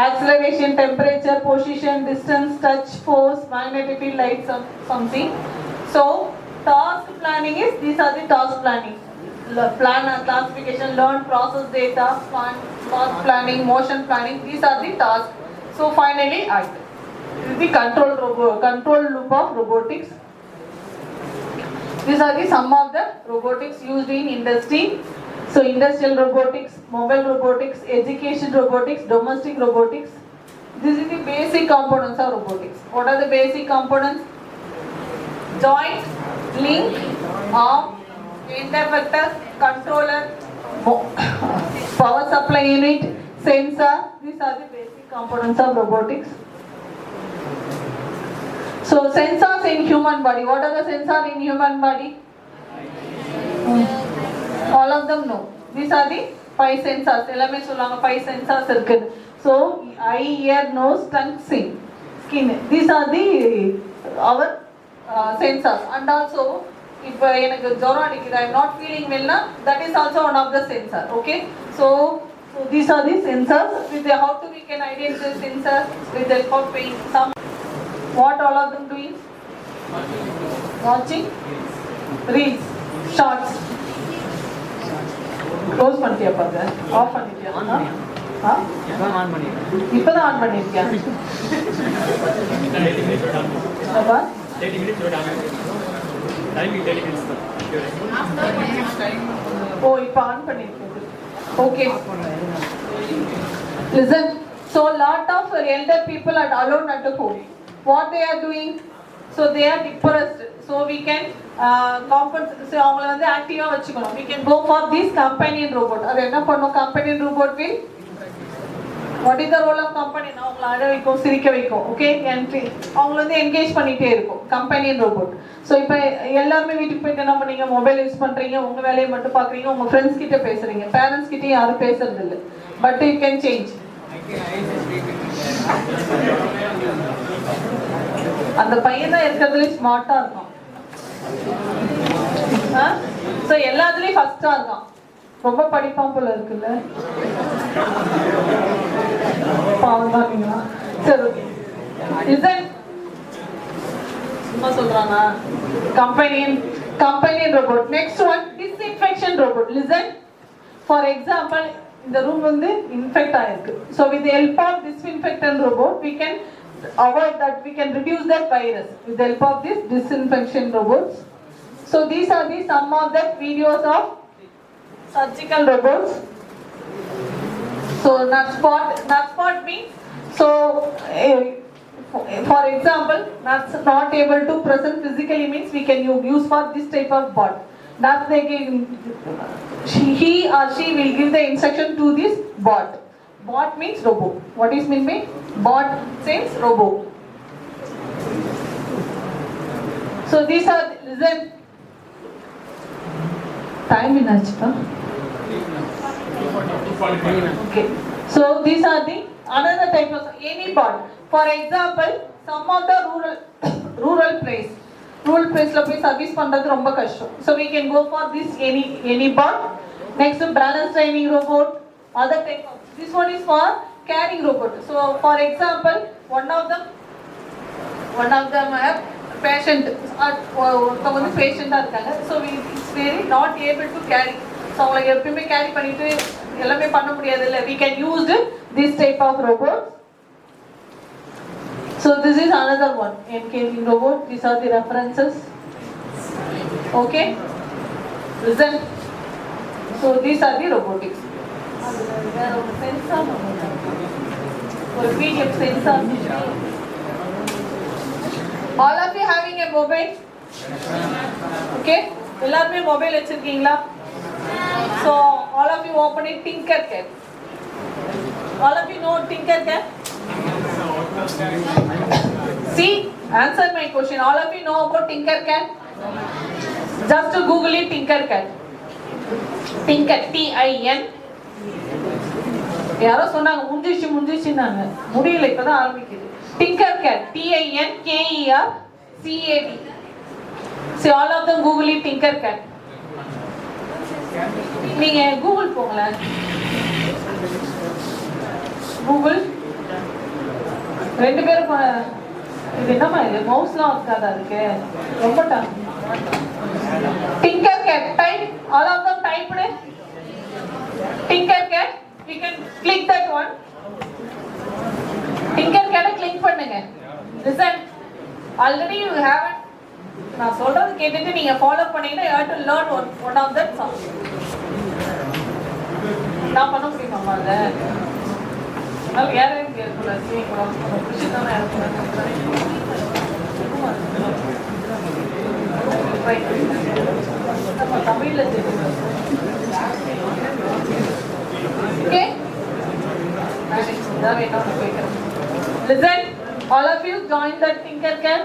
S2: acceleration, temperature, position, distance, touch, force, magnetic field, light, something. So task planning is, these are the task planning. Plan and classification, learn, process data, task planning, motion planning. These are the tasks. So finally act. This is the control loop of robotics. These are the some of the robotics used in industry. So industrial robotics, mobile robotics, education robotics, domestic robotics. This is the basic components of robotics. What are the basic components? Joint, link, arm, interpreter, controller, power supply unit, sensor. These are the basic components of robotics. So sensors in human body. What are the sensors in human body? All of them know. These are the 5 sensors. எல்லாமே சொல்லுவாங்க 5 sensors இருக்குது. So eye, ear, nose, tongue, skin. These are the our sensors. And also இப்போ எனக்கு ஜுரம் அடிக்குது, I am not feeling well na, that is also one of the sensor. Okay, so these are the sensors. With the, how to we can identify sensors with the help of pain. Some what all of them doing? Watching reels, shorts. Close பண்ணிட்டியா பாருங்க, of பண்ணிட்டியா? இப்பதான் on பண்ணிருக்கியா? ஓ இப்போ on பண்ணிருக்கீங்க. Okay, listen. So lot of elder people are alone at home. What they are doing? So they are depressed. So we can compensate. அவங்கள வந்து ஆக்டிவா வச்சுக்கணும். We can go for this companion robot. அது என்ன பண்ணும்? Companion robot will, what is the role of companion? அவங்கள அழ வைக்கும், சிரிக்க வைக்கும். ஓகே, அவங்கள வந்து என்கேஜ் பண்ணிட்டே இருக்கும் கம்பெனியன் ரோபோட். ஸோ இப்போ எல்லாருமே வீட்டுக்கு போயிட்டு என்ன பண்ணீங்க? மொபைல் யூஸ் பண்றீங்க, உங்க வேலையை மட்டும் பாக்குறீங்க, உங்க ஃப்ரெண்ட்ஸ் கிட்ட பேசுறீங்க, பேரண்ட்ஸ் கிட்ட யாரும் பேசுறது இல்லை. But you can change. அந்த பையன் தான் இருக்கிறதுல ஸ்மார்ட்டா இருக்கான். ஸோ எல்லாத்துலயும் ஃபர்ஸ்டா இருக்கான். ரொம்ப படிப்பான் போல இருக்குல்ல. பாவம் தான் நீங்களா. சரி, ஓகே. Listen. சும்மா சொல்றாங்க. Companion robot. Next one, disinfection robot. Listen. For example, இந்த ரூம் வந்து இன்ஃபெக்ட் ஆயிருக்கு. So with the help of disinfectant robot, we can avoid that, we can reduce that virus with the help of this disinfection robots. So these are the some of the videos of surgical robots. So nurse spot means, so for example, nurse not able to present physically means we can use for this type of bot. Nurse they give, he or she will give the instruction to this bot. Bot means robot. What is mean by bot? Says robot. So these are, listen. Time in achha. Okay. So these are the another type of any bot. For example, some of the rural place la poi service பண்றது ரொம்ப கஷ்டம். So we can go for this any bot. Next, balance training robot. Other type of, this one is for carrying robot. So for example, one of them have patient, ஒருத்தவங்க வந்து பேஷண்டா இருக்காங்க. So it's very not able to carry. So அவங்களை எப்பவுமே carry பண்ணிட்டு எல்லாமே பண்ண முடியாது இல்லை. We can use this type of robots. So this is another one, carrying robot. These are the references. Okay, listen. So these are the robotics. There are sensor. For PDF sensor. All of you having a mobile? Okay, எல்லாருமே mobile வச்சிருக்கீங்களா? So all of you open it, Tinkercad. All of you know Tinkercad? See, answer my question. All of you know about Tinkercad? Just to Google it, Tinkercad. Tinker, T-I-N. யாரோ சொன்னாங்க முந்திச்சுன்னாங்க, முடியல, இப்பதான் ஆரம்பிக்குது. Tinkercad, Tinkercad. See, all of them Google it, Tinkercad. நீங்க Google போங்களேன். Google ரெண்டு பேரும் இது என்னமா இது மவுஸ்லாம் இருக்காதா அதுக்கு? ரொம்ப time. Tinkercad, type, all of them type it. Tinkercad, you can click that one. Tinkercad click பண்ணுங்க. Listen, already you have it. நான் சொல்றது கேட்டுட்டு நீங்க ஃபாலோ பண்ணீங்கன்னா you have to learn one of that song. நான் பண்ண முடியுமா அத? நான் யாரையும் கேட்கல. கிருஷ்ணனா இருக்கணும். நம்ம தமிழ்ல தெரியும். Okay, listen, all of you join that Tinkercad.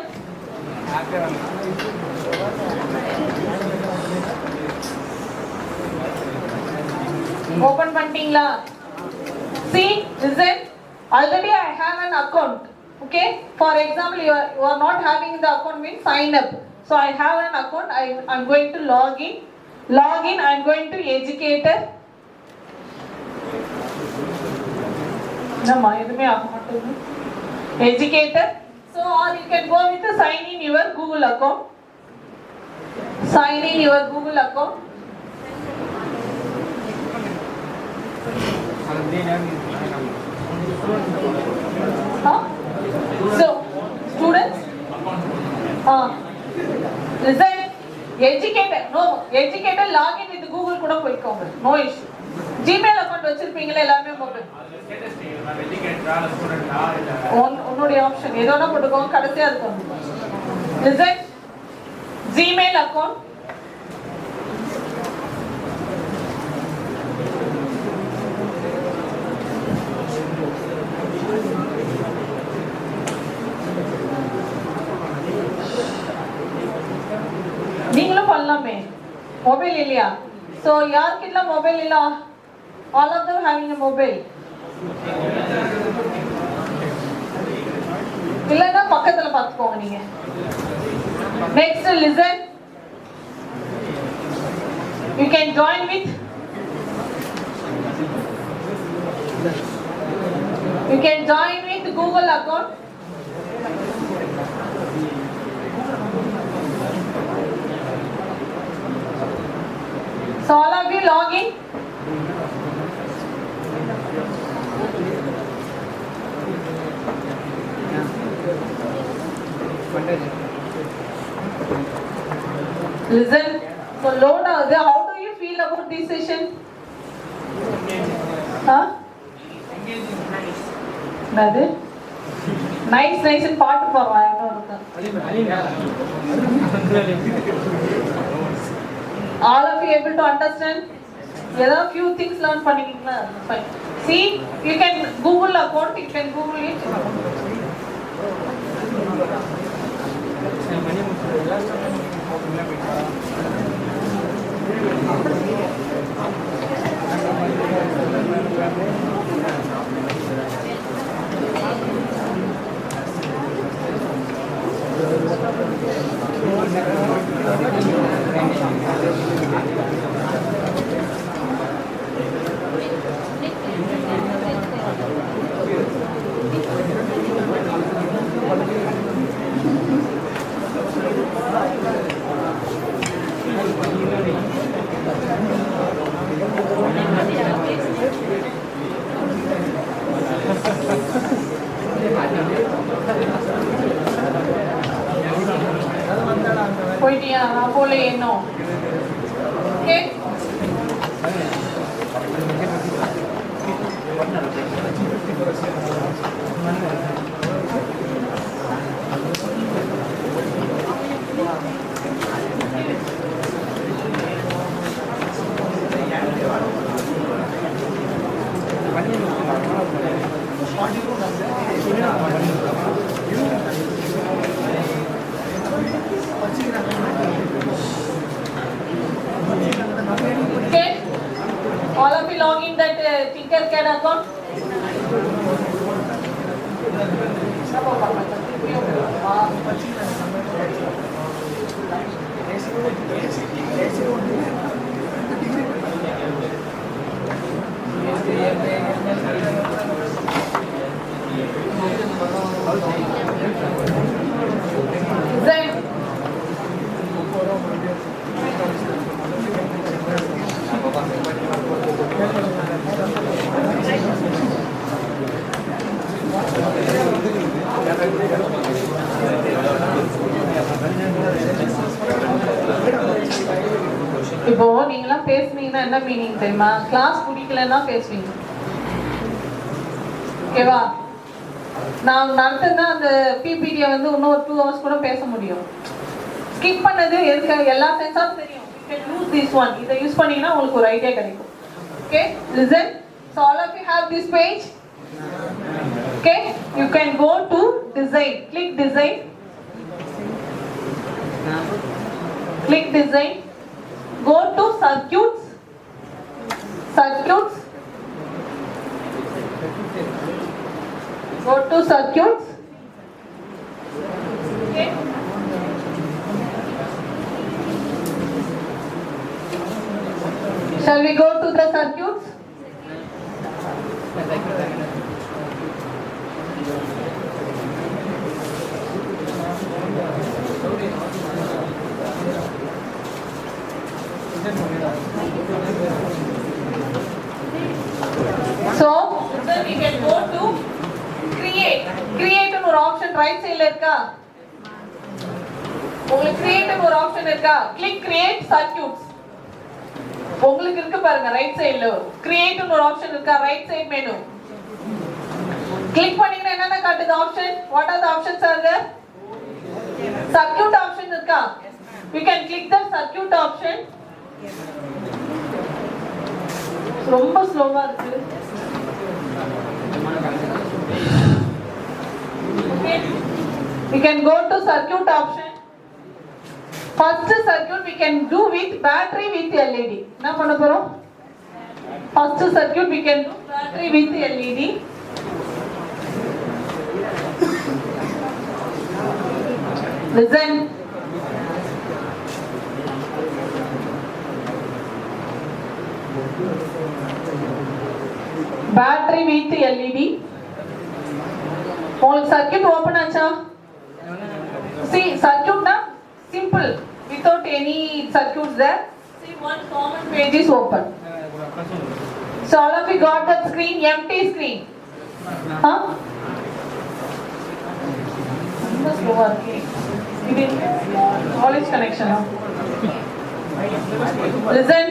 S2: Open பண்ணிட்டீங்களா? See, listen, already I have an account. Okay, for example, you are not having the account means sign up. So I have an account. I'm going to log in. I'm going to educator. Educator. So or you can go with the sign in your Google account. Sign in your Google account. Huh? So students, listen. Educator login with Google கூட போய்க்கோங்க. No issue. Gmail account வச்சிருப்பீங்களா எல்லாமே mobile. உன்னுடைய option ஏதோனா போட்டுக்கோங்க கடைசியா இருக்கும். Listen. Gmail account. நீங்களும் பண்ணலாமே mobile இல்லையா சோ யார்கிட்ட மொபைல் இல்ல all of them having a mobile இல்லனா பக்கத்துல பாத்துக்கோங்க நீங்க next listen you can join with Google account. So all of you log in. Listen. So load out there. How do you feel about this session? Huh? Nice. Nice and part for why all of you able to understand? There are few things learn பண்ணிட்டீங்களா? Fine. See, you can Google account, you can Google it. போயிட்டியா நான் போல இன்னும் okay Okay, all of you log in that Tinkercad account. Then இப்போ நீங்களாம் பேசுனீங்கன்னா என்ன meaning தெரியுமா கிளாஸ் பிடிக்கலன்னா பேசுவீங்க ஓகேவா நான் நடத்துனா அந்த பிபிடியை வந்து இன்னும் ஒரு 2 hours கூட பேச முடியும் ஸ்கிப் பண்ணது எதுக்கு எல்லா சென்ஸாவும் தெரியும் you can use this one இதை யூஸ் பண்ணீங்கன்னா உங்களுக்கு ஒரு ஐடியா கிடைக்கும் okay listen so all of you have this page okay you can go to design click design go to circuits go to circuits okay Shall we go to the circuits? So then we can go to create. Create னு ஒரு option right சைடுல இருக்கா? உங்களுக்கு create னு ஒரு option இருக்கா? click create circuits. உங்களுக்கு இருக்கு பாருங்க ரைட் சைடுல create னு ஒரு ஆப்ஷன் இருக்கா? Right side menu. கிளிக் பண்ணீங்கன்னா என்னென்ன காட்டுது option? What are the options are there? Circuit option இருக்கா? We can click the circuit option. ரொம்ப ஸ்லோவா இருக்கு. Okay. We can go to circuit option. First circuit we can do with battery with LED. என்ன பண்ண போறோம்? First circuit we can do battery with LED. Listen. Battery with LED. உங்களுக்கு circuit open ஆச்சா? See circuit na simple without any circuits there. See one common page is open. So all of you got that screen, empty screen. Huh? Slower. It is college connection. Listen.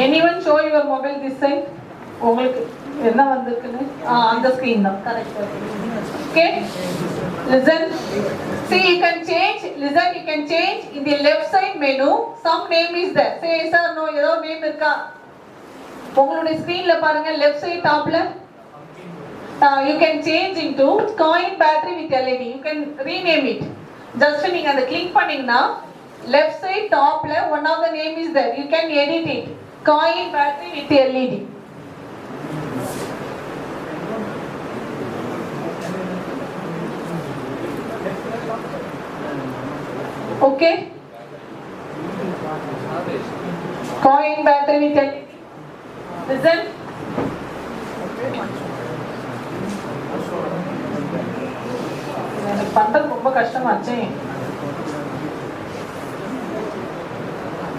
S2: Anyone show your mobile this side? உங்களுக்கு என்ன வந்திருக்குன்னு அந்த screen தான் correct. Okay, listen. See you can change. Listen, you can change in the left side menu. Some name is there. Say yes or no. ஏதோ name இருக்கா? உங்களுடைய ஸ்கிரீன்ல பாருங்க லெஃப்ட் சைடு டாப்ல you can change into coin battery with LED. You can rename it. Just நீங்க அந்த click பண்ணீங்கன்னா left side topல one of the name is there. You can edit it. Coin battery with LED. Okay. Coin battery with LED. Listen. எனக்கு பண்றது ரொம்ப கஷ்டமாச்சே.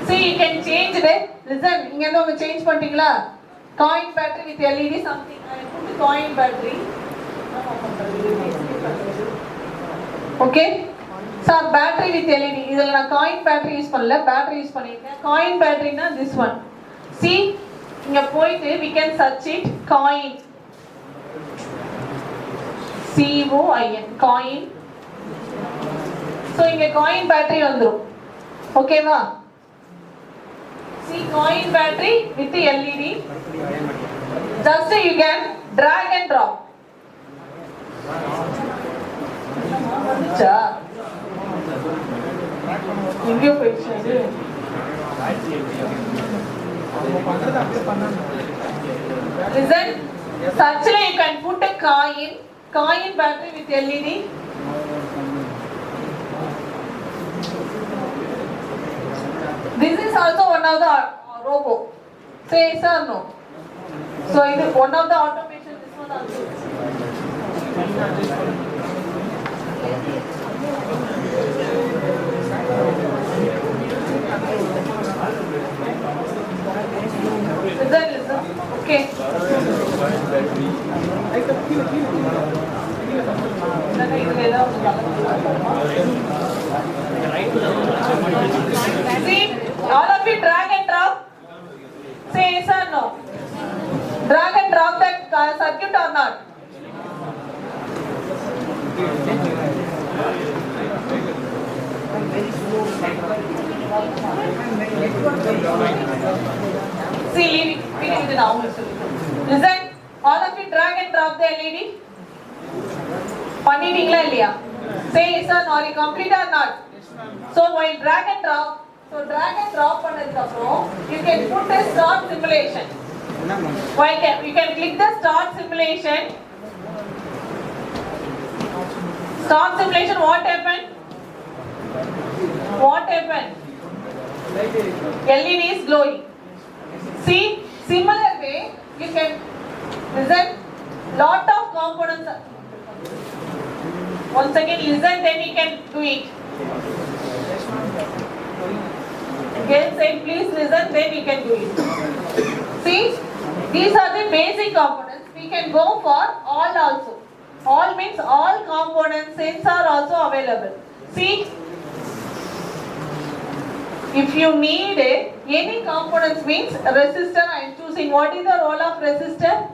S2: See you can change it. Listen, இங்க வந்து உங்க change பண்ணிட்டீங்களா? Coin battery with LED something. I put coin battery. Okay. So battery with LED. இதல நான் coin battery use பண்ணல, battery யூஸ் பண்ணிருக்கேன். Coin battery னா this one. See இங்க போயிட்டு we can search it coin. COIN coin. So இங்க coin battery வந்துரும். ஓகேவா? See coin battery with the LED. Just you can drag and drop. வந்துச்சா? எங்கேயோ போயிடுச்சு அது. Listen, search la you can put a coin battery with LED. This is also one of the robo. Say yes or no. So it is one of the automation. This one also. Listen. Okay. See, all of you drag and drop. Say yes or no. Drag and drop that circuit or not. See, leave it now. Listen, all of you drag and drop the LED. பண்ணிட்டீங்களா இல்லையா? Say yes or no. Are you complete or not? So while drag and drop, பண்ணதுக்கு அப்புறம் you can put a start simulation. While you can click the start simulation. Start simulation, what happened? What happened? LED is glowing. See, similar way you can listen. Lot of components. Once again listen, then you can do it. Again say please listen, then you can do it. See, these are the basic components. We can go for all also. All means all components, sets are also available. See, if you need any components means resistor, I am choosing. What is the role of resistor?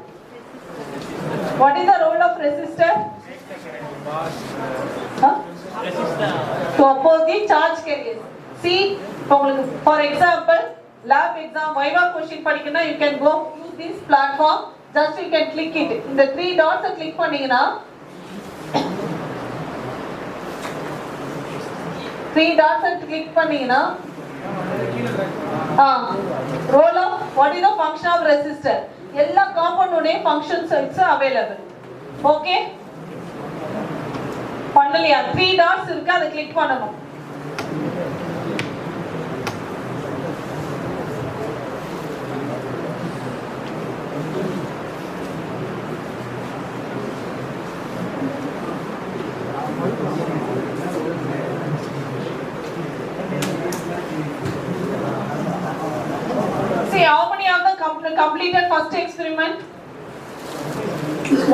S2: What is the role of resistor? Huh? To oppose the charge carriers. See, for example, lab exam, Viva question padikana, you can go use this platform. Just you can click it. In the 3 dots click panninga. 3 dots click panninga. Role of, what is the function of resistor? Ella component functions it's available. Okay? Pannalia 3 dots irukku adu click pananum. See, how many of the completed first experiment?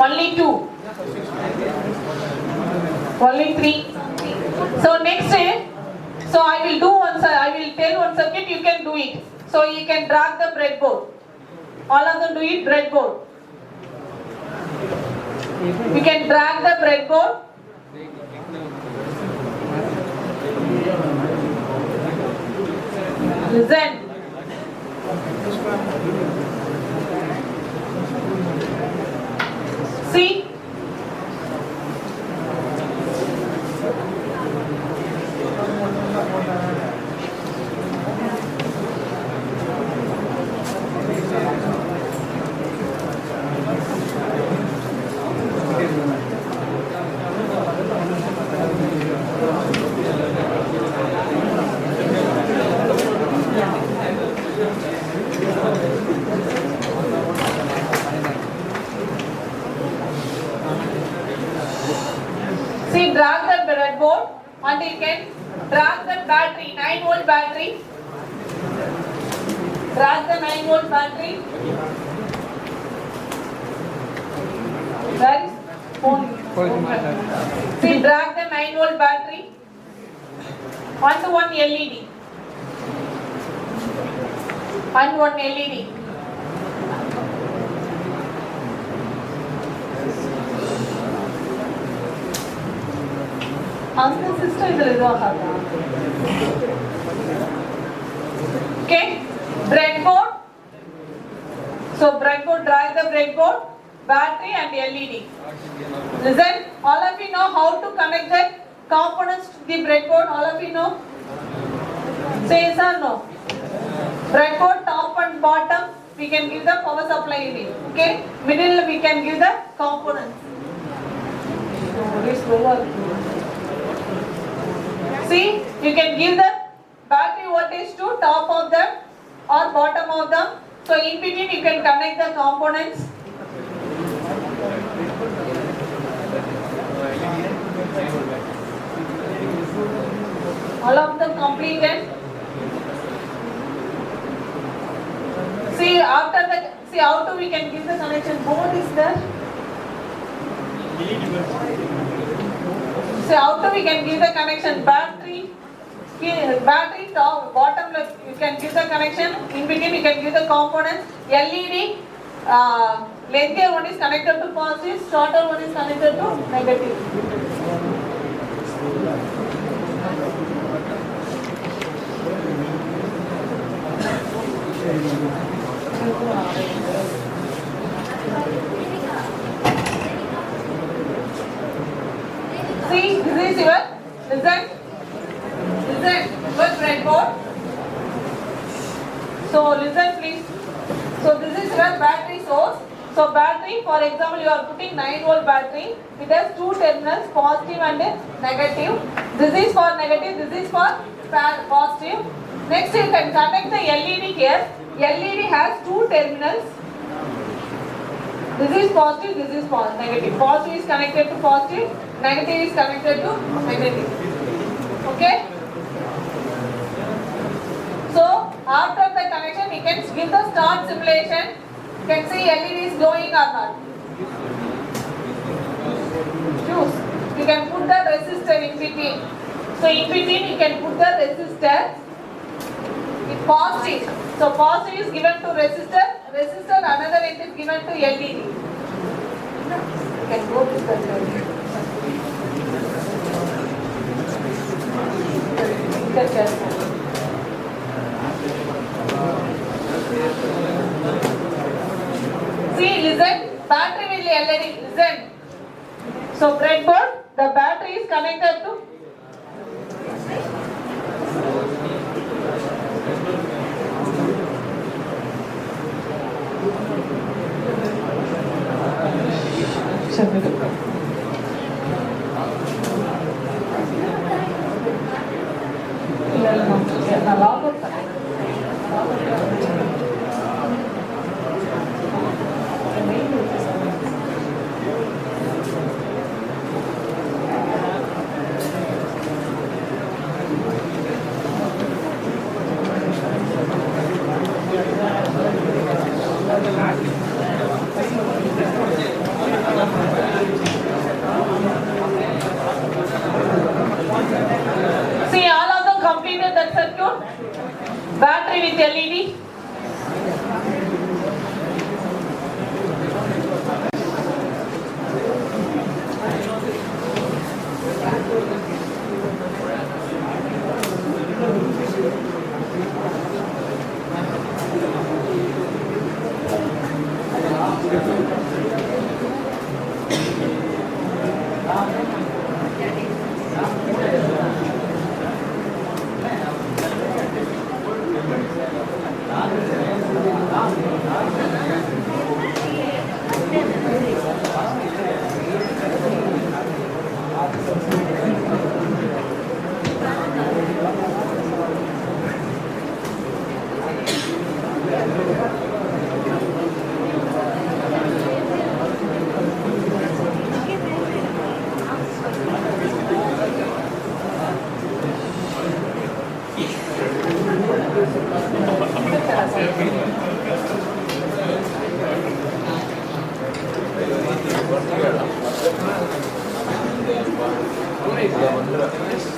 S2: Only 2. Only 3. So next so I will do I will tell one circuit, you can do it. So you can drag the breadboard. All of them do it breadboard. You can drag the breadboard. Listen. See. See, drag the breadboard and you can drag the battery, 9-volt battery. Drag the 9-volt battery. Where is phone? See, drag the 9-volt battery onto one LED. And one LED. அந்த system இதுல இதுவாகாதா? Okay, breadboard. So breadboard, drag the breadboard, battery and LED. Listen, all of you know how to connect the components to the breadboard. All of you know. Say yes or no. Breadboard top and bottom we can give the power supply in it. Okay, middle we can give the components. See, you can give the battery voltage to top of them or bottom of them. So in between you can connect the components. All of them completed. See, after that, see how to we can give the connection. Board is there. So how to we can give the connection? Battery top, bottom left you can give the connection. In between you can give the components. LED, lengthier one is connected to positive, shorter one is connected to negative. See, this is your listen, your breadboard. So listen please. So this is your battery source. So battery, for example, you are putting 9-volt battery. It has 2 terminals, positive and negative. This is for negative, this is for positive. Next you can connect the LED here. LED has two terminals. This is positive, this is negative. Positive is connected to positive, negative is connected to negative. Okay? So after the connection, you can give the start simulation. You can see LED is glowing or not. Choose. You can put the resistor in between. So in between you can put the resistor. If positive. So positive is given to resistor. Resistor another end is given to LED. You can go to the See, listen. Battery with LED. Listen. So breadboard, the battery is connected to See, all of them completed that circuit. Battery with LED.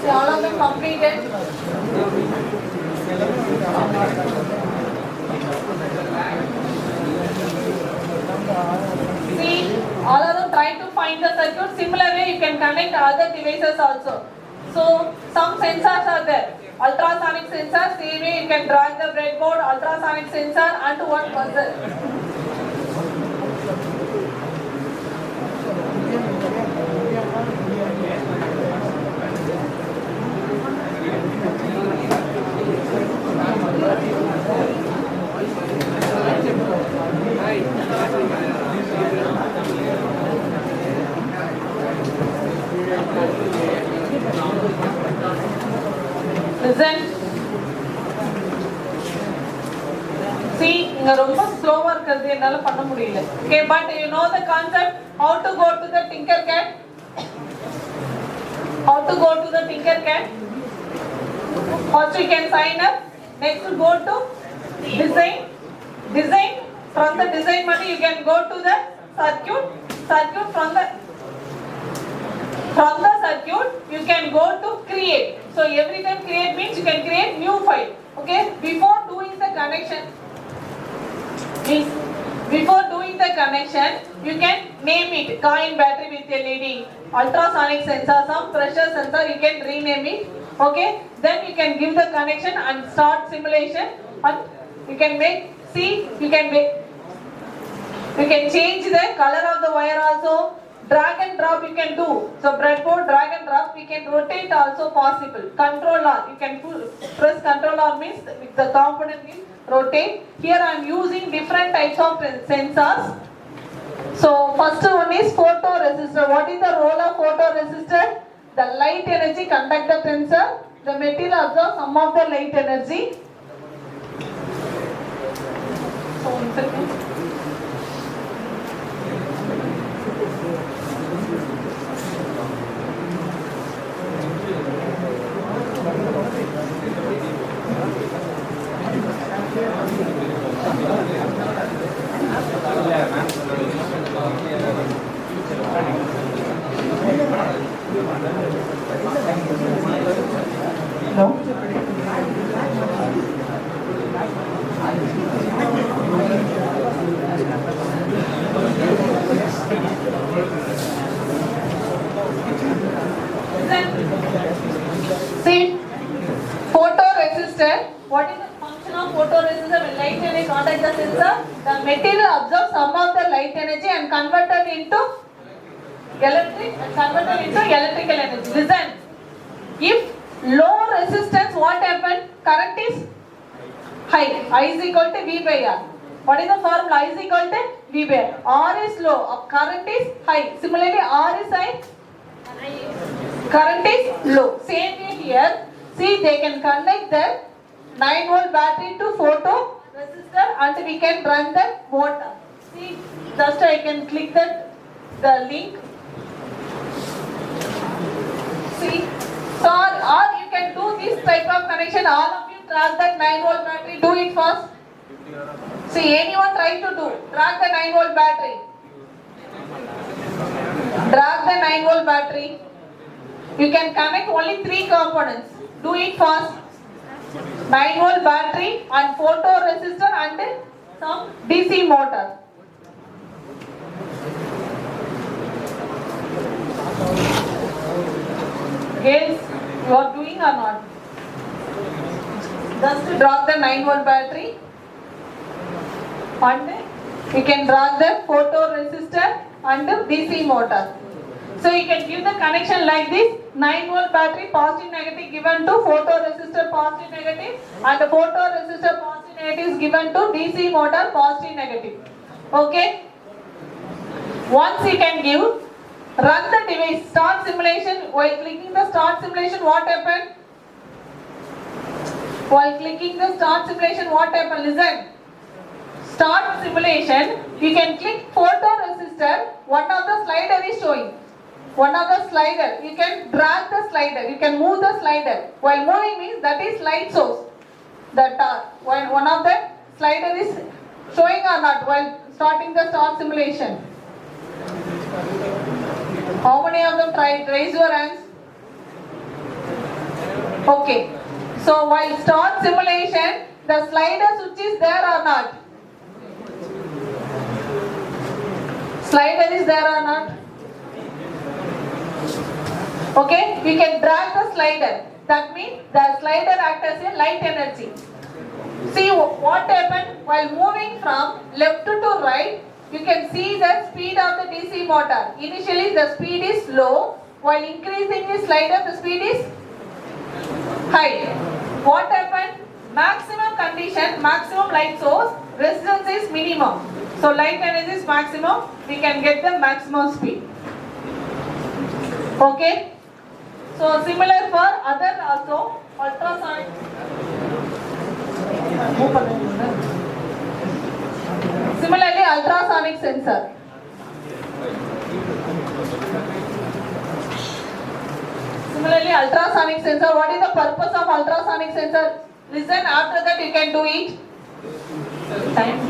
S2: See, all of them completed. See, all of them try to find the circuit. Similar way, you can connect other devices also. So, some sensors are there. Ultrasonic sensor, same way you can drag the breadboard, ultrasonic sensor onto one puzzle. Listen. See, இங்க ரொம்ப ஸ்லோவா இருக்குது என்னால பண்ண முடியல. Okay, but you know the concept how to go to the Tinkercad? How to go to the Tinkercad? First you can sign up. Next go to design. Design. From the design money you can go to the circuit. Circuit from the circuit you can go to create. So every time create means you can create new file. Okay, before doing the connection you can name it coin battery with LED, ultrasonic sensor, some pressure sensor, you can rename it. Okay, then you can give the connection and start simulation, and you can make, see, you can change the color of the wire also. Drag and drop you can do. So breadboard drag and drop, we can rotate also possible. Control R, you can press Control R means the component will rotate. Here I am using different types of sensors. So first one is photoresistor. What is the role of photoresistor? the light energy conduct the tensor. The material absorbs some of the light energy. So, 1 second. No? See, photoresistor. What is the function of photoresistor when light energy contact the sensor? The material absorbs some of the light energy and converted into electrical energy. Listen. If low resistance, what happens? Current is high. I is equal to V by R. What is the formula? I is equal to V by R. R is low. Current is high. Similarly, R is high. Current is low. Same way here. See, they can connect the 9-volt battery to photo resistor and we can run the motor. See, just I can click the link. See, so or you can do this type of connection. All of you track that 9-volt battery. Do it first. See, anyone try to do. Track the 9-volt battery. Drag the 9-volt battery. You can connect only 3 components. Do it first. 9-volt battery and photoresistor and some DC motor. Girls, you are doing or not? Just drag the 9-volt battery and you can drag the photoresistor and the DC motor. So you can give the connection like this. 9-volt battery positive negative given to photoresistor positive negative and the photoresistor positive negative is given to DC motor positive negative. Okay? Once you can give, run the device, start simulation. While clicking the start simulation, what happened? While clicking the start simulation, what happened? Listen. Start simulation, you can click photoresistor, one of the slider is showing. One of the slider, you can drag the slider, you can move the slider. While moving means that is light source. While one of the slider is showing or not while starting the start simulation. How many of them tried? Raise your hands. Okay. So while start simulation, the slider switch is there or not? Slider is there or not? Okay, we can drag the slider. That means the slider acts as a light energy. See what happened while moving from left to right. You can see the speed of the DC motor. Initially the speed is low. While increasing the slider, the speed is high. What happened? Maximum condition, maximum light source, resistance is minimum. So light energy is maximum. We can get the maximum speed. Okay. So similar for other also ultrasonic. Similarly, ultrasonic sensor. Similarly, ultrasonic sensor. What is the purpose of ultrasonic sensor? Listen. After that, you can do it. Time.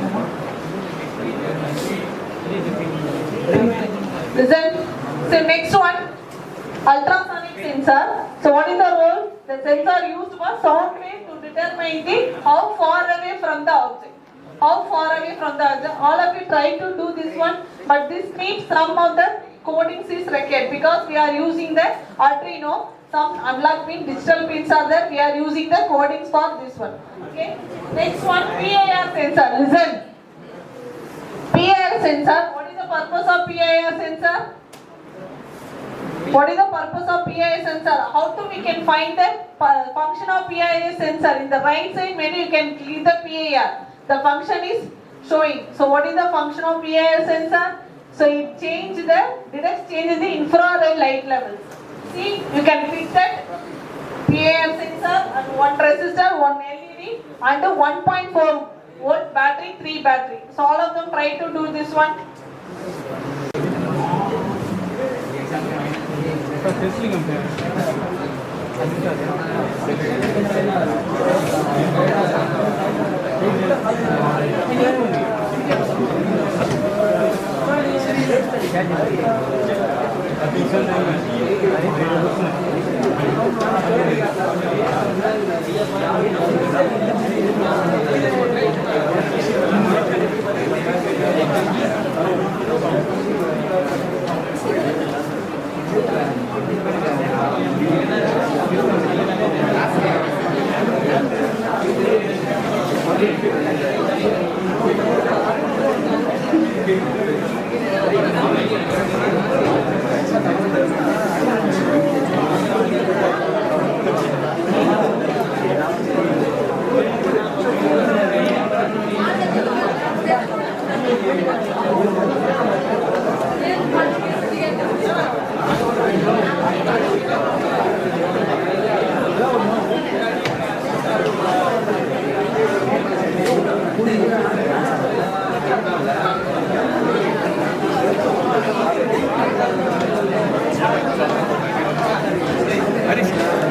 S2: Listen. So next one. Ultrasonic sensor. So what is the role? The sensor used for sound wave to determine the how far away from the object. How far away from the object. All of you try to do this one, but this needs some of the codings is required because we are using the Arduino. Some analog pin, digital pins are there. We are using the codings for this one. Okay. Next one, PIR sensor. Listen. PIR sensor. What is the purpose of PIR sensor? What is the purpose of PIR sensor? How we can find the function of PIR sensor? In the right side menu you can click the PIR. The function is showing. So what is the function of PIR sensor? So it detects change in the infrared light levels. see, you can fit that PAM sensor and one resistor, one LED and a 1.4 volt battery, 3 battery. So all of them try to do this one.
S4: Testing అంతే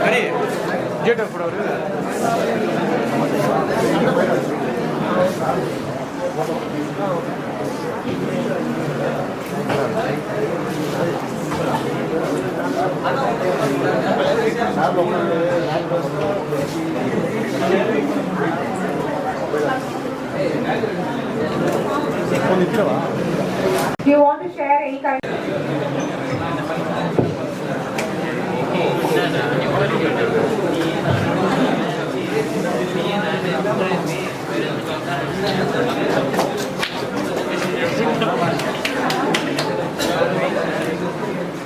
S4: హరి జేట్ అప్పుడు
S1: Do you want to share any kind?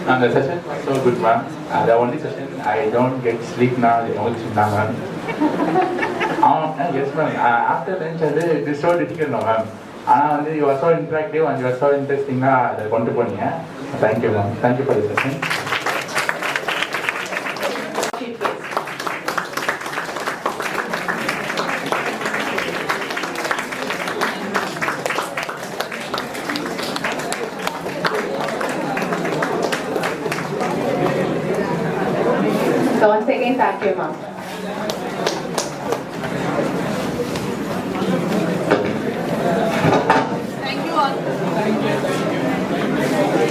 S5: And the session was so good, ma'am. The only session I don't get sleep now, you know, ma'am. Yes, ma'am. After lunch, it is so difficult, no, ma'am. You are so interactive and you are so interesting. Thank you, ma'am. Thank you for the session.
S1: So once again, thank you, ma'am.
S2: Thank you all.